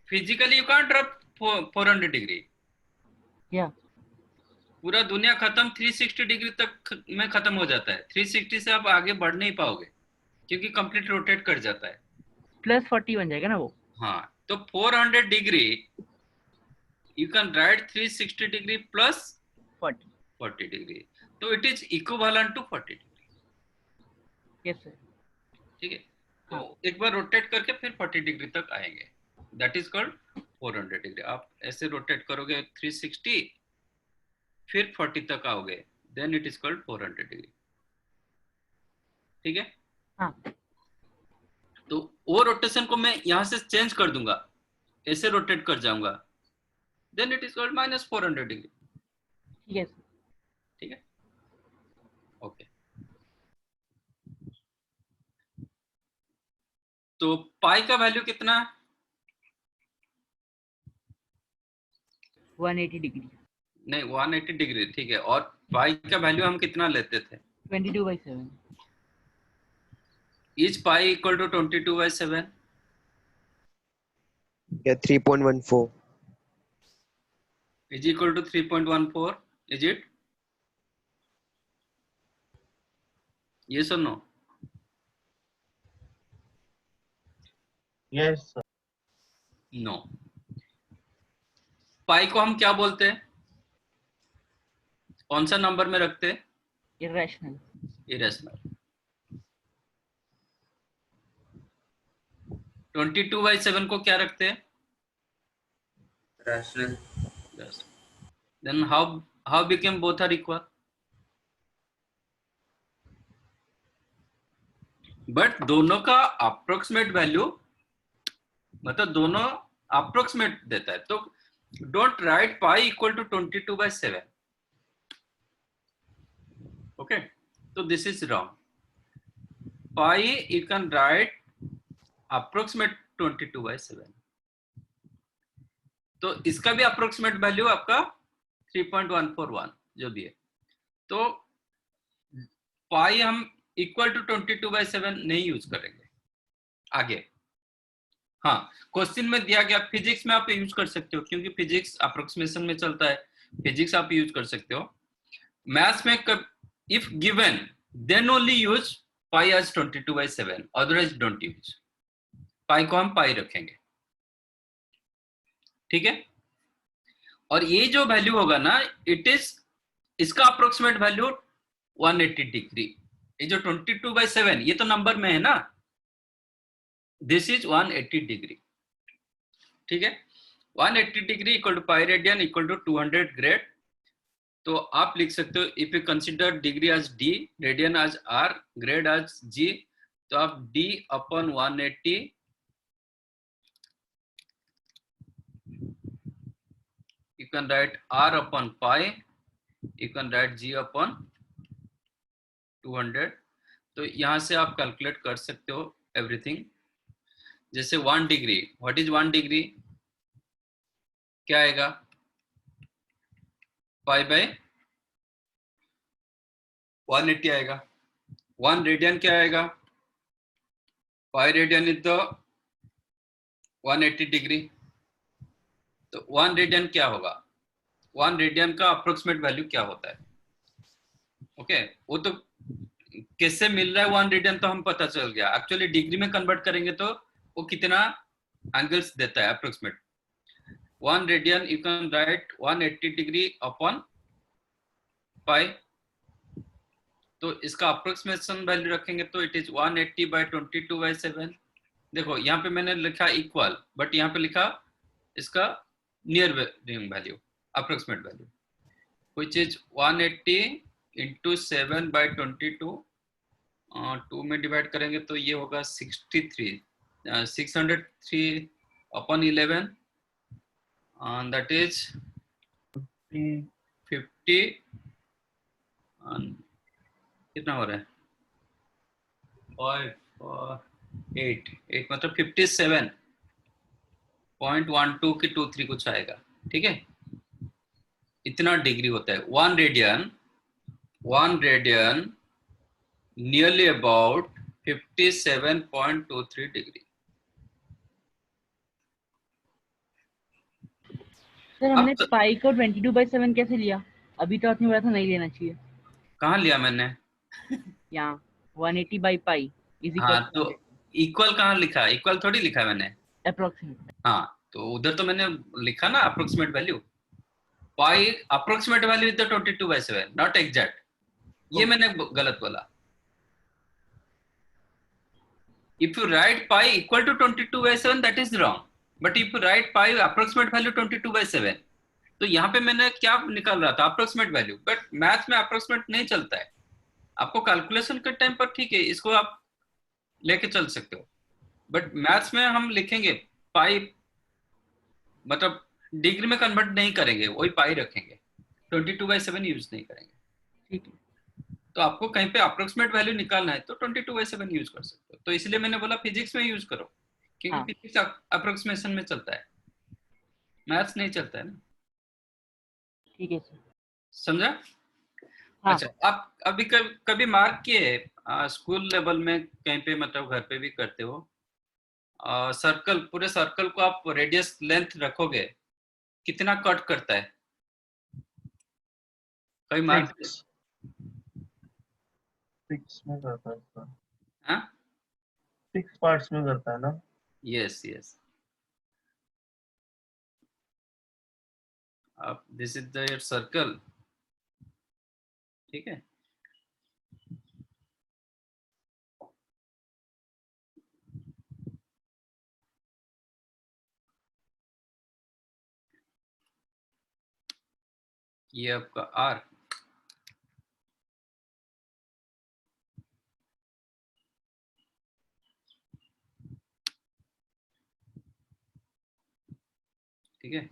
physically you can't drop 400 degree. या पूरा दुनिया खत्म 360 डिग्री तक में खत्म हो जाता है. 360 से आप आगे बढ़ नहीं पाओगे क्योंकि कंप्लीट रोटेट कर जाता है. प्लस 40 बन जाएगा ना वो. हाँ, तो 400 degree you can write 360 degree plus 40 degree. तो it is equivalent to 40 degree. Yes sir. ठीक है. तो एक बार रोटेट करके फिर 40 डिग्री तक आएंगे. That is called 400 degree. आप ऐसे रोटेट करोगे 360, फिर 40 तक आओगे, then it is called 400 degree. ठीक है. हाँ. तो वो रोटेशन को मैं यहां से चेंज कर दूंगा, ऐसे रोटेट कर जाऊंगा, then it is called minus 400 degree. ठीक है सर. ठीक है. ओके. तो पाई का वैल्यू कितना है? 180 डिग्री. नहीं, 180 डिग्री. ठीक है. और पाई का वैल्यू हम कितना लेते थे? 22/7. Is pi equal to 22/7? Yeah, 3.14. Is equal to 3.14? Is it? Yes or no? Yes, sir. No. पाई को हम क्या बोलते हैं? कौन सा नंबर में रखते हैं? इरेशनल. इरेशनल. 22/7 को क्या रखते हैं? Rational. Yes. Then how became both are equal? But दोनों का अप्रोक्सीमेट वैल्यू, मतलब दोनों अप्रोक्सीमेट देता है, तो don't write pi equal to 22/7. Okay, तो this is wrong. Pi you can write approximate 22/7. तो इसका भी अप्रोक्सीमेट वैल्यू आपका 3.141 जो भी है. तो पाई हम इक्वल टू 22/7 नहीं यूज करेंगे आगे. हाँ, क्वेश्चन में दिया गया, फिजिक्स में आप यूज कर सकते हो क्योंकि फिजिक्स अप्रोक्सीमेशन में चलता है, फिजिक्स आप यूज कर सकते हो. मैथ्स में if given then only use pi as 22/7, otherwise don't use. Pi को हम पाई रखेंगे, ठीक है. और ये जो वैल्यू होगा ना, इट इज, इसका अप्रोक्सीमेट वैल्यू 180 डिग्री. ये जो 22/7 ये तो नंबर में है ना, दिस इज 180 डिग्री. ठीक है, 180 degree equal to pi radian equal to 200 grade. तो आप लिख सकते हो if you consider degree as d, radian as r, grade as g, तो आप d upon 180 you can write r upon pi, you can write g upon 200. तो यहां से आप कैलकुलेट कर सकते हो एवरीथिंग. जैसे 1 डिग्री, व्हाट इज 1 डिग्री, क्या आएगा, पाई बाय 180 आएगा. 1 रेडियन क्या आएगा, pi radian is the 180 degree. तो 1 रेडियन क्या होगा, 1 रेडियन का अप्रोक्सीमेट वैल्यू क्या होता है. ओके, वो तो कैसे मिल रहा है 1 रेडियन तो हम पता चल गया. एक्चुअली डिग्री में कन्वर्ट करेंगे तो वो कितना एंगल्स देता है approximate. 1 radian you can right 180 degree upon pi. तो इसका अप्रोक्सीमेशन वैल्यू रखेंगे तो इट इज 180/22/7. देखो यहाँ पे मैंने लिखा इक्वल, बट यहाँ पे लिखा इसका near value, approximate value, which is 180 into 7/22. 2 में डिवाइड करेंगे तो ये होगा 63, 603 अपॉन 11, दैट इज 50. कितना हो रहा है, 8 मतलब 57.12 की 23 कुछ आएगा. ठीक है, इतना डिग्री होता है. 1 radian nearly about 57.23 degree. Sir हमने अब पाई को 22/7 कैसे लिया, अभी तो आपने बोला था नहीं लेना चाहिए. कहाँ लिया मैंने, यहाँ 180 बाई पाई इज हाँ इक्वल तो इक्वल कहाँ लिखा, इक्वल थोड़ी लिखा मैंने. अप्रोक्सीमेट. हाँ, तो उधर तो मैंने लिखा ना approximate value. Pi approximate value is the 22/7, not exact. ये मैंने गलत बोला. If you write pi equal to 22/7, that is wrong. But if you write pi approximate value 22/7, तो यहाँ पे मैंने क्या निकाल रहा था, अप्रोक्सीमेट वैल्यू. बट मैथ में अप्रोक्सीमेट नहीं चलता है. आपको कैलकुलेशन के टाइम पर ठीक है, इसको आप लेके चल सकते हो, बट मैथ्स में हम लिखेंगे पाई, मतलब डिग्री में कन्वर्ट नहीं करेंगे, वही पाई रखेंगे, 22/7 यूज नहीं करेंगे. ठीक है. तो आपको कहीं पे अप्रोक्सीमेट वैल्यू निकालना है तो 22/7 यूज कर सकते हो. तो इसलिए मैंने बोला फिजिक्स में यूज करो, क्योंकि हाँ. फिजिक्स अप्रोक्सीमेशन में चलता है, मैथ्स नहीं चलता है ना. ठीक है सर. समझा. हाँ. अच्छा, आप अभी कभी मार्क किए स्कूल लेवल में कहीं पे, मतलब घर पे भी करते हो, सर्कल, पूरे सर्कल को आप रेडियस लेंथ रखोगे, कितना कट करता है, कभी मार्क. 6 में करता है इसका. हाँ, 6 पार्ट्स में करता है ना. Yes yes. आप दिस इज द सर्कल. ठीक है, ये आपका आर्क. ठीक है।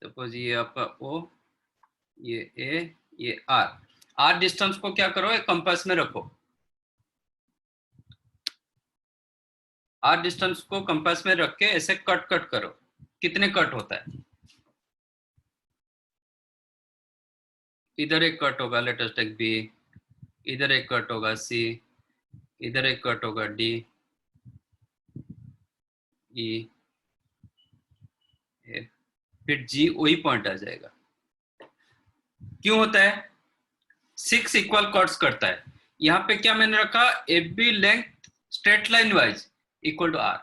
सपोज ये आपका O, ये A, ये R डिस्टेंस को क्या करो, एक कंपास में रखो। R डिस्टेंस को कंपास में रख के ऐसे कट करो। कितने कट होता है? इधर एक कट होगा, लेट अस टेक B, इधर एक कट होगा C, इधर एक कट होगा D, E, F, फिर G वही पॉइंट आ जाएगा। क्यों होता है? 6 इक्वल कट्स करता है। यहाँ पे क्या मैंने रखा, AB length straight line wise equal to R।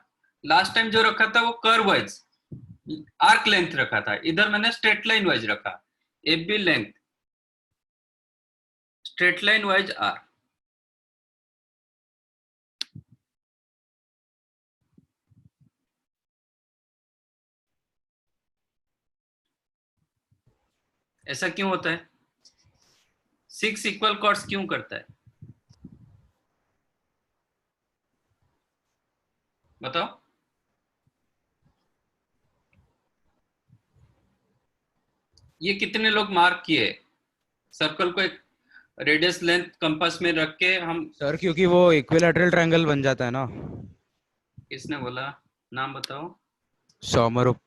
Last time जो रखा था वो कर्व वाइज आर्क लेंथ रखा था, इधर मैंने स्ट्रेट लाइन वाइज रखा। AB length straight line wise R। ऐसा क्यों होता है? 6 इक्वल कॉर्ड्स क्यों करता है बताओ? ये कितने लोग मार्क किए? सर्कल को एक रेडियस लेंथ कंपास में रख के हम। सर क्योंकि वो इक्विलैटरल ट्रायंगल बन जाता है ना। किसने बोला? नाम बताओ। Somrup.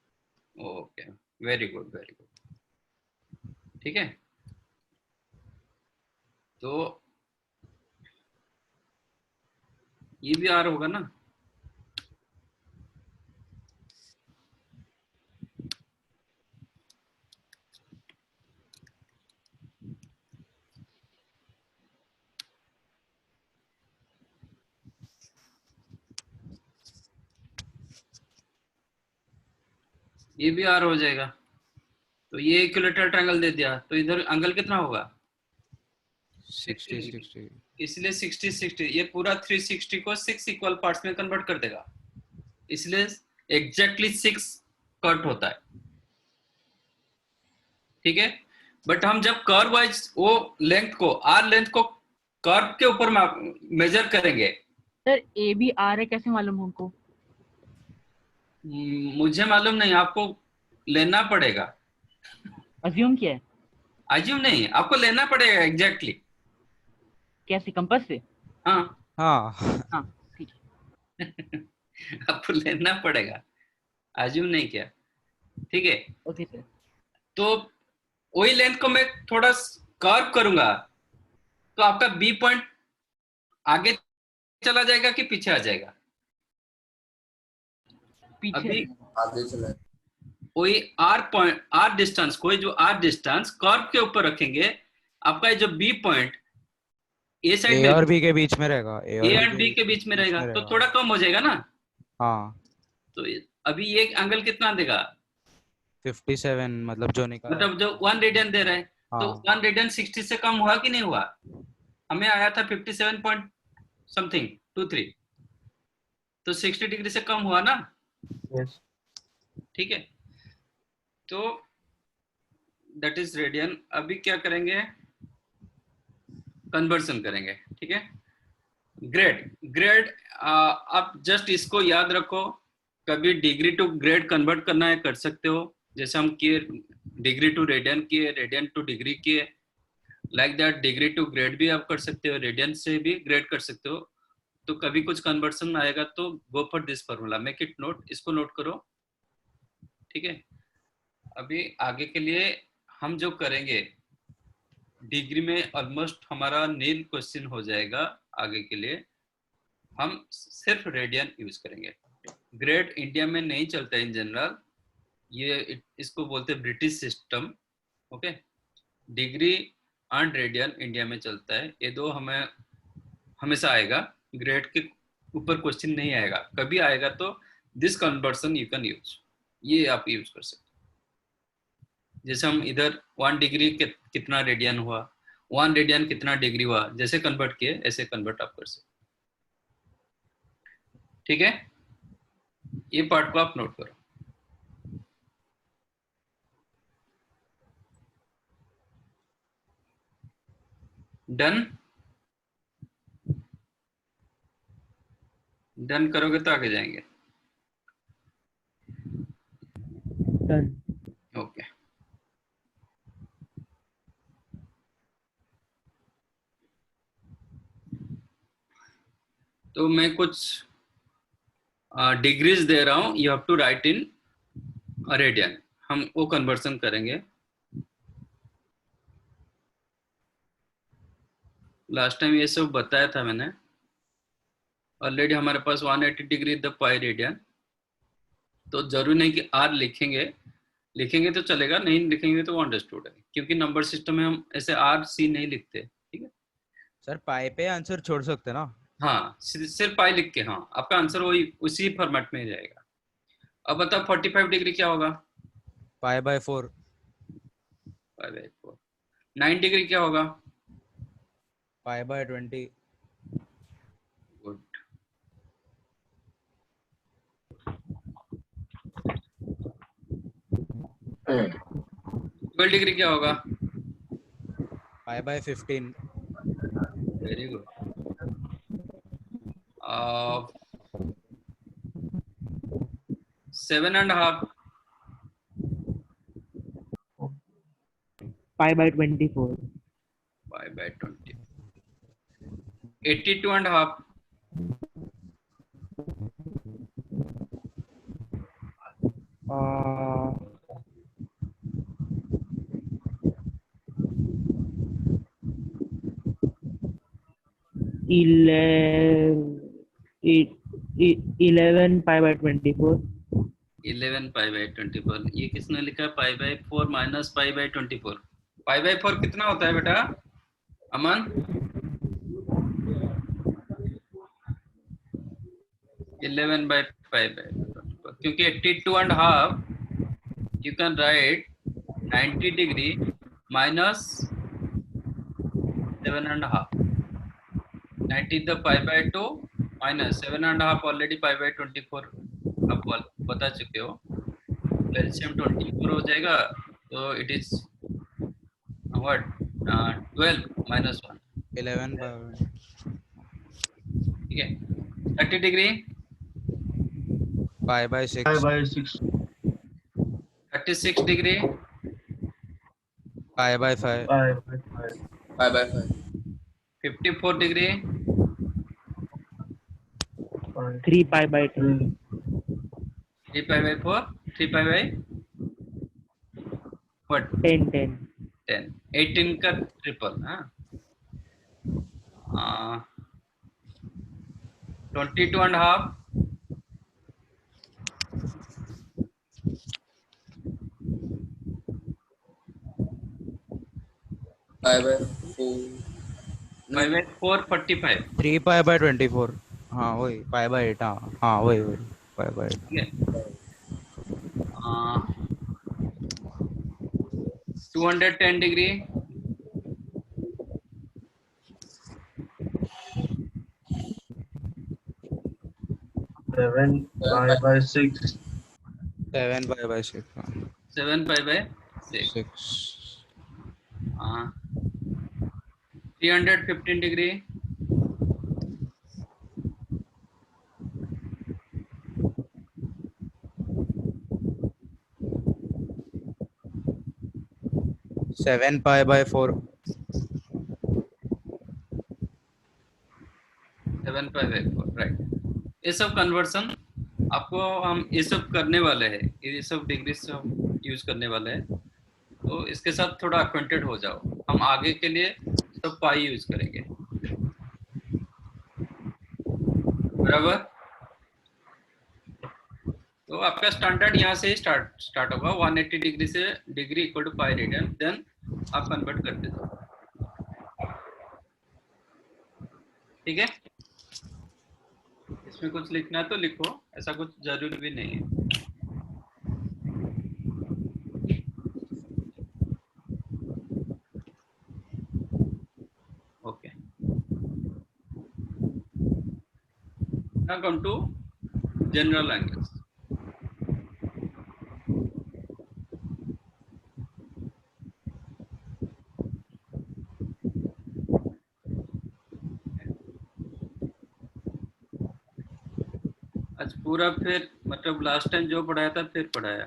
Okay, very good very good. ठीक है, तो ये भी आर होगा ना? ये भी आर हो जाएगा। तो ये इक्विलैटरल ट्रायंगल दे दिया, तो इधर एंगल कितना होगा? 60 60। इसलिए 60 60, ये पूरा 360 को 6 इक्वल पार्ट्स में कन्वर्ट कर देगा, इसलिए एग्जैक्टली 6 कट होता है। ठीक है, बट हम जब कर्व वाइज वो लेंथ को, आर लेंथ को कर्व के ऊपर मेजर करेंगे। सर ए बी आर है, कैसे मालूम हमको? मुझे मालूम नहीं, आपको लेना पड़ेगा। अज्यूम किया है? अज्यूम नहीं, आपको लेना पड़ेगा एग्जैक्टली। कैसे, कंपास से? हाँ हाँ हाँ ठीक है। आपको लेना पड़ेगा, अज्यूम नहीं किया। ठीक है, ओके सर। तो वही लेंथ को मैं थोड़ा कर्व करूंगा, तो आपका बी पॉइंट आगे चला जाएगा कि पीछे आ जाएगा? पीछे अभी आगे चला वही आर पॉइंट, आर डिस्टेंस, कोई जो आर डिस्टेंस कर्व के ऊपर रखेंगे, आपका ये जो बी पॉइंट ए साइड ए में, और बी के बीच में रहेगा। ए एंड बी के बीच में रहेगा, तो रहेगा। थोड़ा कम हो जाएगा ना। हाँ तो अभी ये एंगल कितना देगा? 57, मतलब जो निकाला। मतलब जो 1 रेडियन दे रहे हैं, तो हाँ 1 रेडियन 60 से कम हुआ कि नहीं हुआ? हमें आया था 57 पॉइंट समथिंग 23, तो 60 डिग्री से कम हुआ ना। यस ठीक है, तो दैट इज रेडियन। अभी क्या करेंगे, कन्वर्सन करेंगे। ठीक है, ग्रेड ग्रेड, आप जस्ट इसको याद रखो, कभी डिग्री टू ग्रेड कन्वर्ट करना है कर सकते हो, जैसे हम किए डिग्री टू रेडियन किए, रेडियन टू डिग्री किए, like that degree to grade भी आप कर सकते हो, रेडियन से भी ग्रेड कर सकते हो। तो कभी कुछ कन्वर्सन आएगा तो go for this formula, make it note, इसको नोट करो। ठीक है, अभी आगे के लिए हम जो करेंगे, डिग्री में ऑलमोस्ट हमारा नील क्वेश्चन हो जाएगा। आगे के लिए हम सिर्फ रेडियन यूज करेंगे, ग्रेड इंडिया में नहीं चलता इन जनरल, ये इसको बोलते हैं British system. Okay, degree and radian India में चलता है, ये दो हमें हमेशा आएगा, ग्रेड के ऊपर क्वेश्चन नहीं आएगा। कभी आएगा तो this conversion you can use, ये आप यूज कर सकते हो। जैसे हम इधर 1 डिग्री कितना रेडियन हुआ, 1 रेडियन कितना डिग्री हुआ, जैसे कन्वर्ट किए ऐसे कन्वर्ट आप कर सकते। ठीक है, ये पार्ट को आप नोट करो। डन। डन करोगे तो आगे जाएंगे। Done. ओके तो मैं कुछ डिग्रीज दे रहा हूं, you have to write in radian, हम वो कन्वर्सन करेंगे। लास्ट टाइम ये सब बताया था मैंने ऑलरेडी। हमारे पास 180 डिग्री द पाई रेडियन, तो जरूरी नहीं कि आर लिखेंगे, लिखेंगे तो चलेगा, नहीं लिखेंगे तो अंडरस्टूड है, क्योंकि नंबर सिस्टम में हम ऐसे आर सी नहीं लिखते। ठीक है सर पाई पे आंसर छोड़ सकते ना? हाँ, सिर्फ पाई लिख के, हाँ आपका आंसर वही उसी फॉर्मेट में ही जाएगा। अब बताओ 45 डिग्री क्या होगा? Pi by 4। Pi by 4। 9 degree क्या होगा? Pi by 20। गुड। 12 डिग्री क्या होगा? Pi by 15। Very good. 7.5। Pi by 24. Pi by 20। 82.5। Uh, eleven, 11 pi by 24. 11 pi by 24। ये किसने लिखा? Pi by 4 minus pi by 24। Pi by 4 कितना होता है बेटा अमन? 11 बाय पाई बाय 24, क्योंकि 82.5 you can write 90 degree minus 7.5। 90 the pi by 2 minus 7.5 already pi by 24 आप बता चुके हो। एलसीएम 24 हो जाएगा, तो इट इज व्हाट 12 माइनस 1। 11 बाय ठीक है। 30 degree pi by 6। 36 degree pi by 5। 54 degree 3 pi by 2. 3 pi by 4 3 pi by what 10, 10. 10। 18 का ट्रिपल। हाँ 22.5 5 by 4 5 by 4 45। 3 pi by 24। हाँ वही पाई बाय 8। हाँ हाँ वही पाई बाय 8। ठीक है। 210 degree 7 pi by 6. 7 pi by 6। 7 pi by 6। 6। 315 degree 7 pi by 4। 7 pi by 4 right. ये सब कन्वर्सन आपको हम ये सब करने वाले हैं, ये सब डिग्री से हम यूज करने वाले हैं, तो इसके साथ थोड़ा अक्वेंटेड हो जाओ। हम आगे के लिए सब पाई यूज करेंगे, बराबर? तो आपका स्टैंडर्ड यहाँ से ही स्टार्ट होगा 180 डिग्री से, degree equal to pi radian, then आप कन्वर्ट करते जाओ। ठीक है, इसमें कुछ लिखना है तो लिखो, ऐसा कुछ जरूरी भी नहीं है। Okay, now come to general angles. आज पूरा फिर मतलब लास्ट टाइम जो पढ़ाया था फिर पढ़ाया,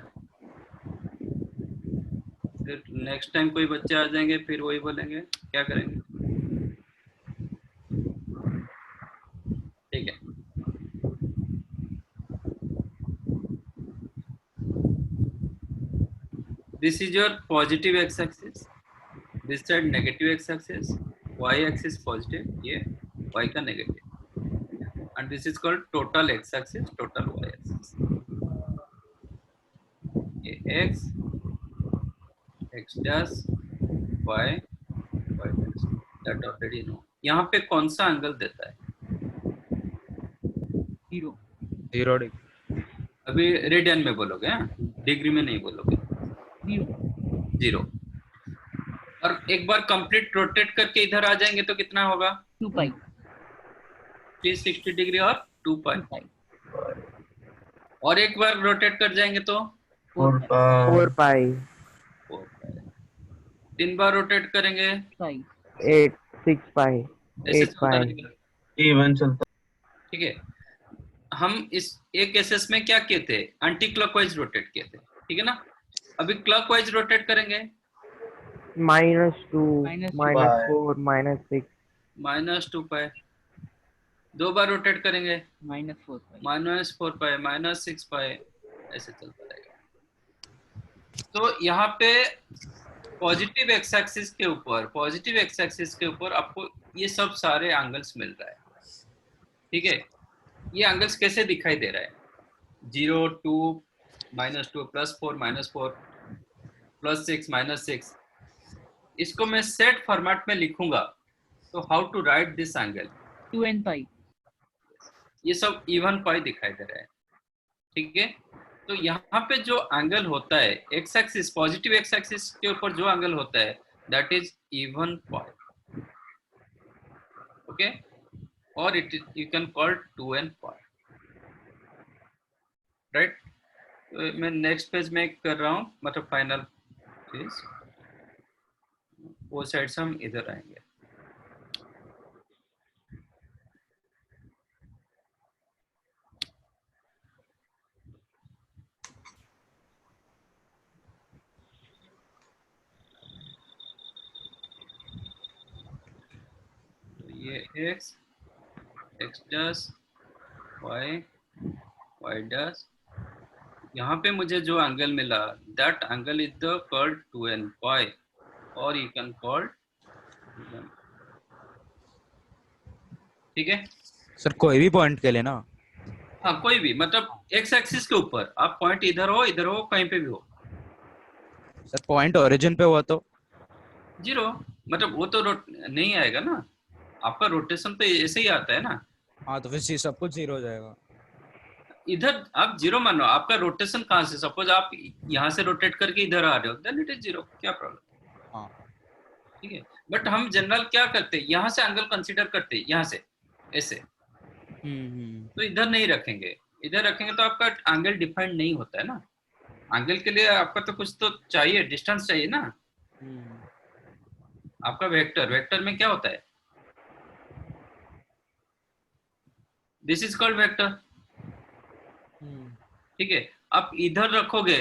फिर नेक्स्ट टाइम कोई बच्चे आ जाएंगे फिर वही बोलेंगे, क्या करेंगे? ठीक है, this is your positive x axis, this side negative x axis, y axis positive, ये वाई का negative, and this is called total x axis, total y axis. ये x, x dash, y, y dash, that already know. यहाँ पे कौन सा angle देता है? 0 0 degree. अभी रेडियन में बोलोगे, डिग्री में नहीं बोलोगे। 0। और एक बार कंप्लीट रोटेट करके इधर आ जाएंगे तो कितना होगा? 2 पाई 360 डिग्री और 2 पाई। और एक बार रोटेट कर जाएंगे तो 4 pi 4 pi 4 पाई। 3 बार रोटेट करेंगे 5 8 6 pi ऐसे 8 चलता pi रहेगा। even चलता ठीक है, हम इस एक केसेस में क्या किए थे? एंटी क्लॉकवाइज रोटेट किए थे, ठीक है ना? अभी क्लॉकवाइज रोटेट करेंगे -2 -2 -4 -6 -2 पाई। 2 बार रोटेट करेंगे -4 पाई -4 पाई, -6 पाई, ऐसे चलता रहेगा। तो यहाँ पे पॉजिटिव एक्स एक्सिस के ऊपर आपको ये सब सारे एंगल्स मिल रहा है, ठीक है? ये एंगल्स कैसे दिखाई दे रहा है? 0 2 -2 +4 -4 +6 -6। इसको मैं सेट फॉर्मेट में लिखूंगा तो how to write this angle? 2n pi ये सब इवन पाई दिखाई दे रहा है, ठीक है? तो यहाँ पे जो एंगल होता है x axis, positive x axis के ऊपर जो एंगल होता है that is even pi, okay? और it you can call 2n pi, right? तो मैं नेक्स्ट पेज में कर रहा हूँ, मतलब फाइनल चीज वो साइड से हम इधर आएंगे। ये x, x dash, y, y dash, यहाँ पे मुझे जो एंगल मिला that angle is the called 2n पाई, और यू कैन कॉल्ड, ठीक है? सर कोई भी पॉइंट के लिए ना? हाँ, कोई भी, मतलब एक्स एक्सिस के ऊपर आप पॉइंट इधर हो कहीं पे भी हो। सर पॉइंट ओरिजिन पे हुआ तो 0, मतलब वो तो नहीं आएगा ना, आपका रोटेशन तो ऐसे ही आता है ना। हाँ, तो फिर सब कुछ 0 हो जाएगा। इधर आप 0 मानो, आपका रोटेशन कहाँ से? सपोज आप यहाँ से रोटेट करके इधर आ रहे हो, देन इट इज 0, क्या प्रॉब्लम? हाँ, ठीक है, बट हम जनरल क्या करते हैं, यहाँ से एंगल कंसीडर करते हैं, यहाँ से ऐसे, तो इधर नहीं रखेंगे। इधर रखेंगे तो आपका एंगल डिफाइंड नहीं होता है ना। एंगल के लिए आपका तो कुछ तो चाहिए, डिस्टेंस चाहिए ना। आपका वेक्टर में क्या होता है? दिस इज कॉल्ड वेक्टर, ठीक है? आप इधर रखोगे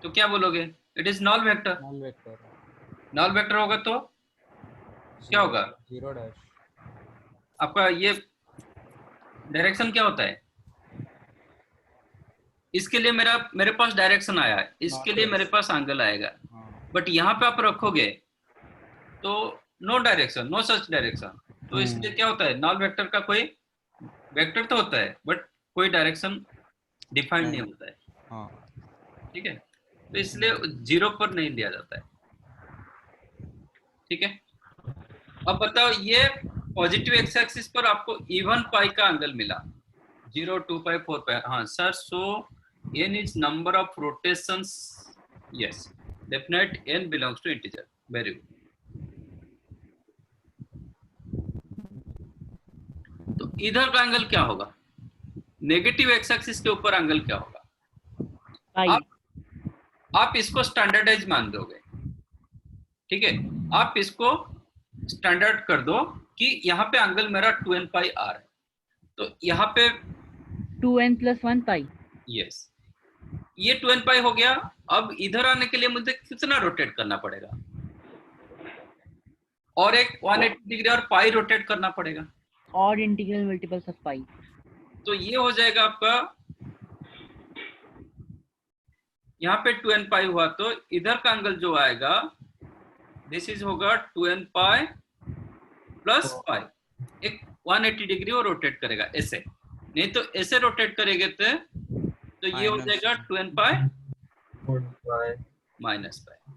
तो क्या बोलोगे? It is knoll vector. Knoll vector होगा तो क्या होगा? 0 डैश। आपका ये डायरेक्शन क्या होता है? इसके लिए मेरे पास डायरेक्शन आया है, इसके लिए मेरे पास एंगल आएगा, बट यहाँ पे आप रखोगे तो no direction, no such direction. तो इसलिए क्या होता है? नॉल वेक्टर का कोई वेक्टर तो होता है बट कोई डायरेक्शन डिफाइंड नहीं होता है, ठीक है? तो इसलिए 0 पर नहीं लिया जाता है, ठीक है? अब बताओ, ये पॉजिटिव एक्स एक्सिस पर आपको इवन पाई का एंगल मिला, 0 2 पाई 4 पाई। हाँ sir, so n is number of rotations, yes, definite n belongs to integer, very good। तो इधर का एंगल क्या होगा? नेगेटिव एक्स एक्सिस के ऊपर एंगल क्या होगा? पाई आप इसको स्टैंडर्डाइज मान दोगे, ठीक है? आप इसको स्टैंडर्ड कर दो कि यहाँ पे एंगल मेरा 2n पाई r है, तो यहाँ पे 2n plus 1 pi. यस, ये 2n पाई हो गया। अब इधर आने के लिए मुझे कितना रोटेट करना पड़ेगा? और एक 180 डिग्री और पाई रोटेट करना पड़ेगा। Odd integral multiples of pi. तो ये हो जाएगा आपका, यहाँ पे 2n पाई हुआ तो इधर का एंगल जो आएगा दिस इज होगा 2n पाई प्लस पाई। एक 180 डिग्री वो रोटेट करेगा ऐसे, नहीं तो ऐसे रोटेट करेंगे तो ये हो जाएगा 2n पाई माइनस पाई।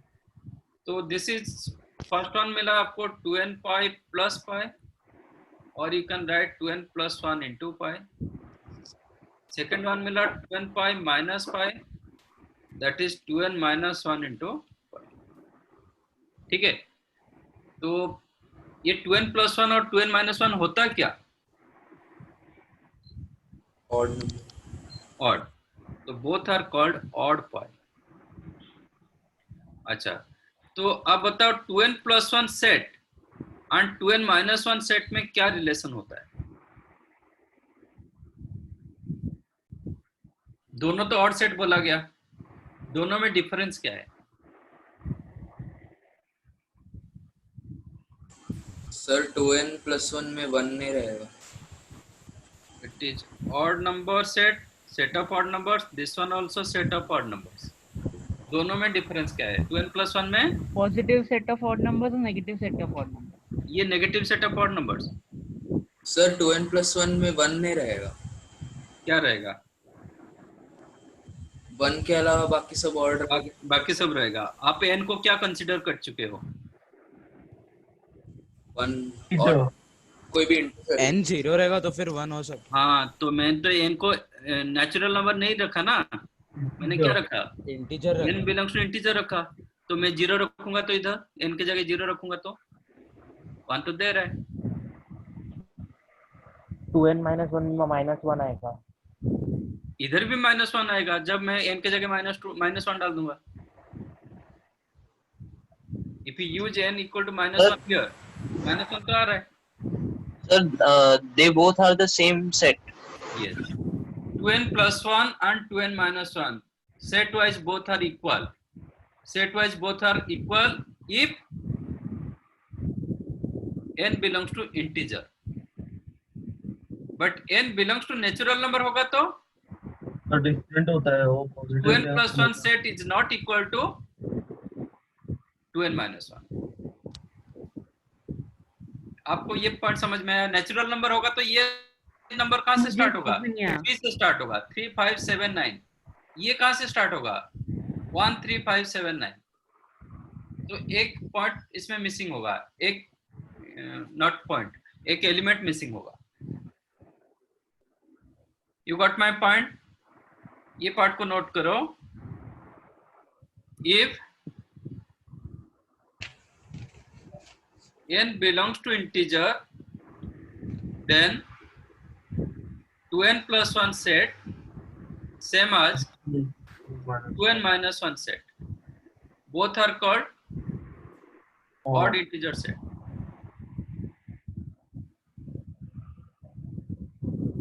तो दिस इज फर्स्ट वन मिला आपको 2n पाई प्लस पाई, और you can right 2n plus 1 into pi. Second one मिला 2n pi minus pi, that is 2n minus 1 into पाई। ठीक है, तो ये 2n प्लस 1 और 2n माइनस 1 होता क्या? ऑड। तो both are called odd pi. अच्छा, तो अब बताओ 2n plus 1 set and 2n minus 1 set में क्या रिलेशन होता है? दोनों तो ऑड सेट बोला गया, दोनों में डिफरेंस क्या है? सर 2n प्लस 1 में 1 नहीं रहेगा। It is odd number set, set of odd numbers, this one also set of odd numbers. दोनों में डिफरेंस क्या है? 2n प्लस 1 में Positive set of odd numbers और negative set of odd numbers. ये negative set of odd numbers. Sir 2n plus 1 में 1 नहीं रहेगा। क्या रहेगा? 1 के अलावा बाकी सब ऑर्डर बाकी सब रहेगा। आप n को क्या कंसीडर कर चुके हो? 1 और कोई भी इंटीजर। n 0 रहेगा तो फिर 1 हो सकता हाँ, तो मैं तो n को नेचुरल नंबर नहीं रखा ना, मैंने क्या रखा? है, integer n belongs to integer रखा। तो मैं 0 रखूंगा तो इधर n की जगह 0 रखूंगा तो 1 तो दे रहा है। 2n minus 1 में -1 आएगा। इधर भी -1 आएगा जब मैं n की जगह -1 डाल दूंगा। If you use n equal to -1 here, -1 तो आ रहा है। Sir, they both are the same set. Yes. 2n plus 1 and 2n minus 1. Set wise both are equal. Set wise both are equal if n belongs to integer. But n belongs to natural number होगा तो different होता है वो positive 2n plus 1 set is not equal to 2n minus 1. आपको ये point समझ में आया? नेचुरल नंबर होगा तो ये नंबर कहाँ से स्टार्ट होगा? 3 से स्टार्ट होगा, 3 5 7 9। ये कहाँ से स्टार्ट होगा? 1 3 5 7 9। तो एक पॉइंट इसमें मिसिंग होगा, एक नॉट पॉइंट, एक एलिमेंट मिसिंग होगा। You got my point? ये पार्ट को नोट करो। If n belongs to integer, then 2n plus 1 set same as 2n minus 1 set. Both are called odd integer set.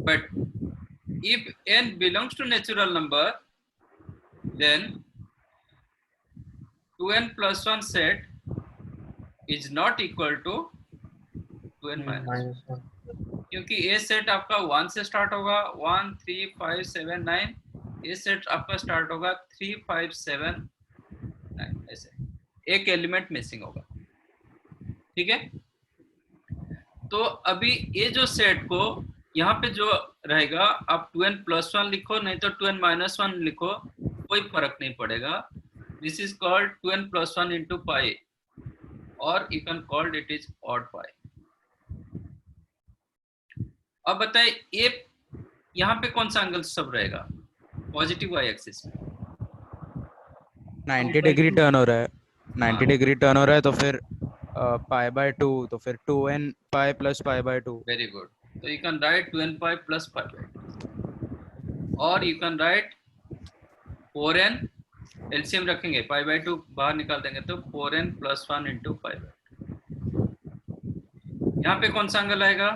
But if n belongs to natural number, then 2n plus 1 set is not equal to 2n minus 1, क्योंकि ये set आपका 1 से start होगा, 1 3 5 7 9। ये set आपका start होगा 3 5 7 9। ऐसे एक एलिमेंट मिसिंग होगा। ठीक है, तो अभी ये जो सेट को यहाँ पे जो रहेगा, आप 2n plus 1 लिखो नहीं तो 2n minus 1 लिखो, कोई फर्क नहीं पड़ेगा। This is called 2n plus 1 into pi, or you can call it is odd pi. अब बताइए ये यहाँ पे कौन सा एंगल सब रहेगा पॉजिटिव y एक्सिस में? 90 डिग्री टर्न हो रहा है, 90 डिग्री टर्न हो रहा है तो फिर pi/2, तो फिर 2n pi plus pi/2। Very good. तो you can write 2n pi plus pi/2, और you can write 4n, LCM रखेंगे, pi/2 बाहर निकाल देंगे तो 4n plus 1 into pi/2। यहाँ पे कौन सा एंगल आएगा?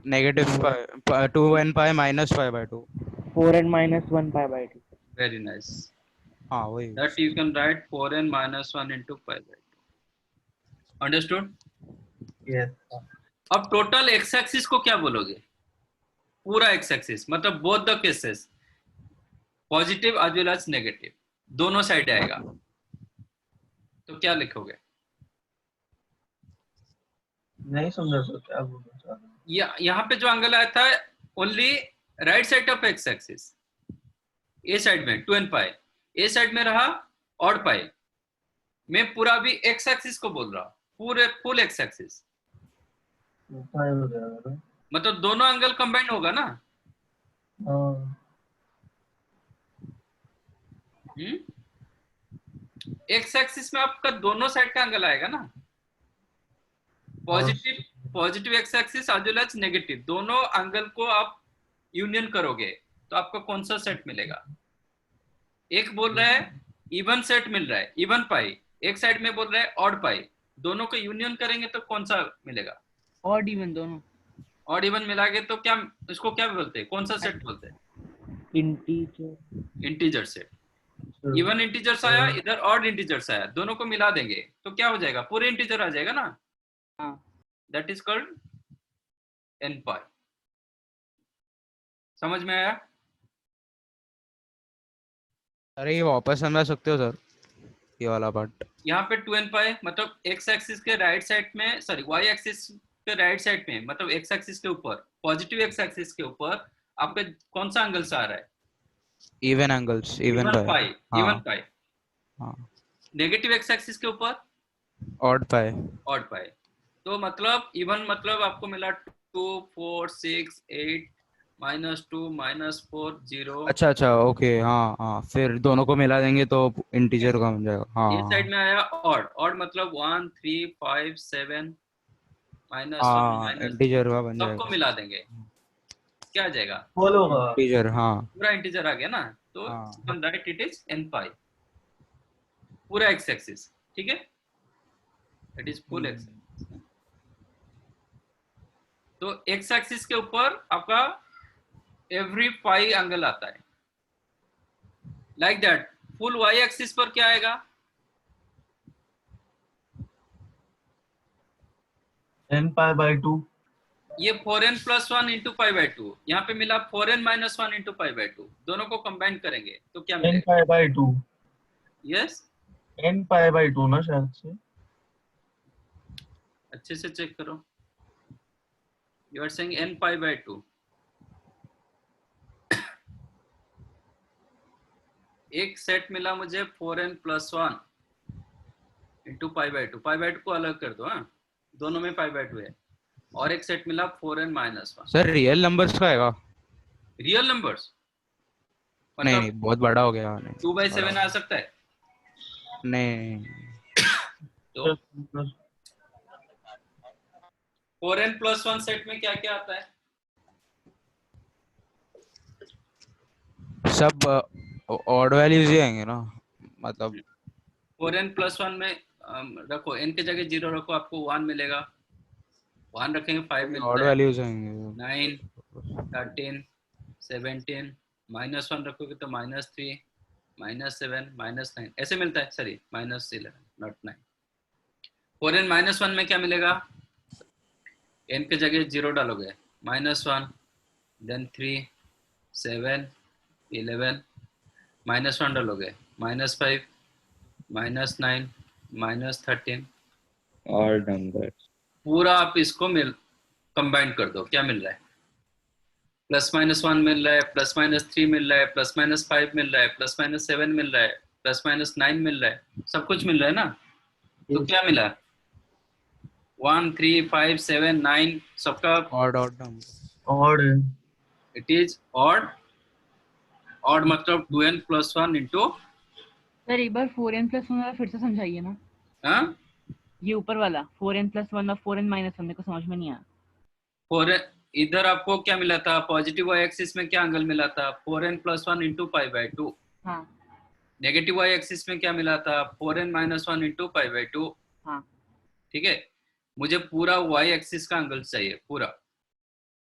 Negative 2n pi minus pi by 2. 4n minus 1 pi by 2. Very nice. हाँ वही. That you can write 4n minus 1 into pi by 2. Understood? Yes. अब टोटल एक्स एक्सिस को क्या बोलोगे? पूरा एक्स एक्सिस मतलब both the cases, positive as well as negative, दोनों side आएगा. तो क्या लिखोगे? नहीं समझा सर क्या बोलना चाह रहे हैं. यहाँ पे जो एंगल आया था only right side of x axis, A side में 2n पाई, ए साइड में रहा ऑड पाई. मैं पूरा भी एक्स एक्सिस को बोल रहा हूँ, पूरे फुल एक्स एक्सिस, फाइन हो जाएगा ना. मतलब दोनों एंगल कंबाइन होगा ना. हाँ. एक्स एक्सिस में आपका दोनों साइड का एंगल आएगा ना. Positive x axis as well as negative, दोनों एंगल को आप यूनियन करोगे तो आपको कौन सा सेट मिलेगा? एक बोल रहा है इवन सेट मिल रहा है, इवन पाई, एक साइड में बोल रहा है ऑड पाई, दोनों को यूनियन करेंगे तो कौन सा मिलेगा? ऑड इवन दोनों. ऑड इवन मिलाके तो क्या, इसको क्या बोलते हैं, कौन सा सेट बोलते हैं? Integer set. इवन इंटीजर्स आया, इधर ऑड इंटीजर्स आया, दोनों को मिला देंगे तो क्या हो जाएगा? पूरे इंटीजर आ जाएगा ना. हाँ. दैट इज कॉल्ड n पाई. समझ में आया? अरे ये वापस समझा सकते हो सर ये वाला पार्ट? यहाँ पे 2n पाई मतलब एक्स एक्सिस के राइट साइड में, सॉरी वाई एक्सिस के राइट साइड में, मतलब एक्स एक्सिस के ऊपर, पॉजिटिव एक्स एक्सिस के ऊपर आपके कौन सा एंगल आ रहा है? Even angles, even pi. Even pi. हाँ. नेगेटिव एक्स एक्सिस के ऊपर ऑड पाई. Odd pi. तो मतलब इवन मतलब आपको मिला 2 4 6 8 -2 -4 0. अच्छा अच्छा ओके. हाँ हाँ फिर दोनों को मिला देंगे तो इंटीजर का बन जाएगा. हाँ ये साइड में आया ऑड, ऑड मतलब 1 3 5 7 -1 हाँ -2, इंटीजर का बन सबको जाएगा. मिला देंगे, क्या आ जाएगा? फॉल होगा. इंटीजर. हाँ पूरा इंटीजर आ गया ना. तो हम write it is n pi, पूरा एक्स एक्सिस. ठीक है, इट इज फुल एक्स. तो एक्स एक्सिस के ऊपर आपका एवरी पाई एंगल आता है like that. Full Y axis पर क्या आएगा? n pi by 2. ये 4n + 1 इंटू पाई बाय 2, यहाँ पे मिला 4n - 1 इंटू पाई बाय 2, दोनों को कंबाइन करेंगे तो क्या n मिलेगा? pi by 2. Yes, n pi by 2 ना शायद से. अच्छे से चेक करो. You are saying n pi by 2. एक सेट मिला मुझे 4n + 1 into pi by 2. Pi by 2 को अलग कर दो. हाँ, दोनों में पाई बाय 2 है. और एक सेट मिला 4n - 1. सर रियल नंबर्स का आएगा? रियल नंबर्स नहीं नहीं बहुत बड़ा हो गया. 2/7 आ सकता है. नहीं तो 4n + 1 सेट में क्या क्या आता है? सब ऑड वैल्यूज ही आएंगे ना. मतलब 4n + 1 में रखो, n की जगह 0 रखो, आपको 1 मिलेगा. 1 रखेंगे 5 ऑड मिलता है. वैल्यूज आएंगे. 9 13 17 -1 रखोगे तो -3 -7 -9 ऐसे मिलता है. Sorry -11 not 9. 4n - 1 में क्या मिलेगा? n की जगह 0 डालोगे, -1 देन 3 7 11 -1 डालोगे, -5 -9 -13. Odd number. पूरा आप इसको कंबाइन कर दो, क्या मिल रहा है? +-1 मिल रहा है, +-3 मिल रहा है, +-5 मिल रहा है, +-7 मिल रहा है, +-9 मिल रहा है, सब कुछ मिल रहा है ना. तो क्या मिला? 1 3 5 7 9 सबका ऑड नंबर. Odd है. It is odd. ऑड मतलब 2n + 1 इंटू. सर एक बार 4n + 1 वाला फिर से समझाइए ना. हाँ, ये ऊपर वाला 4n + 1 और 4n - 1 मेरे को समझ में नहीं आया. 4 इधर आपको क्या मिला था? पॉजिटिव वाई एक्सिस में क्या एंगल मिला था? 4n + 1 into pi by 2. हाँ. नेगेटिव वाई एक्सिस में क्या मिला था? 4n - 1 into pi by 2. हाँ. ठीक है, मुझे पूरा वाई एक्सिस का एंगल चाहिए पूरा.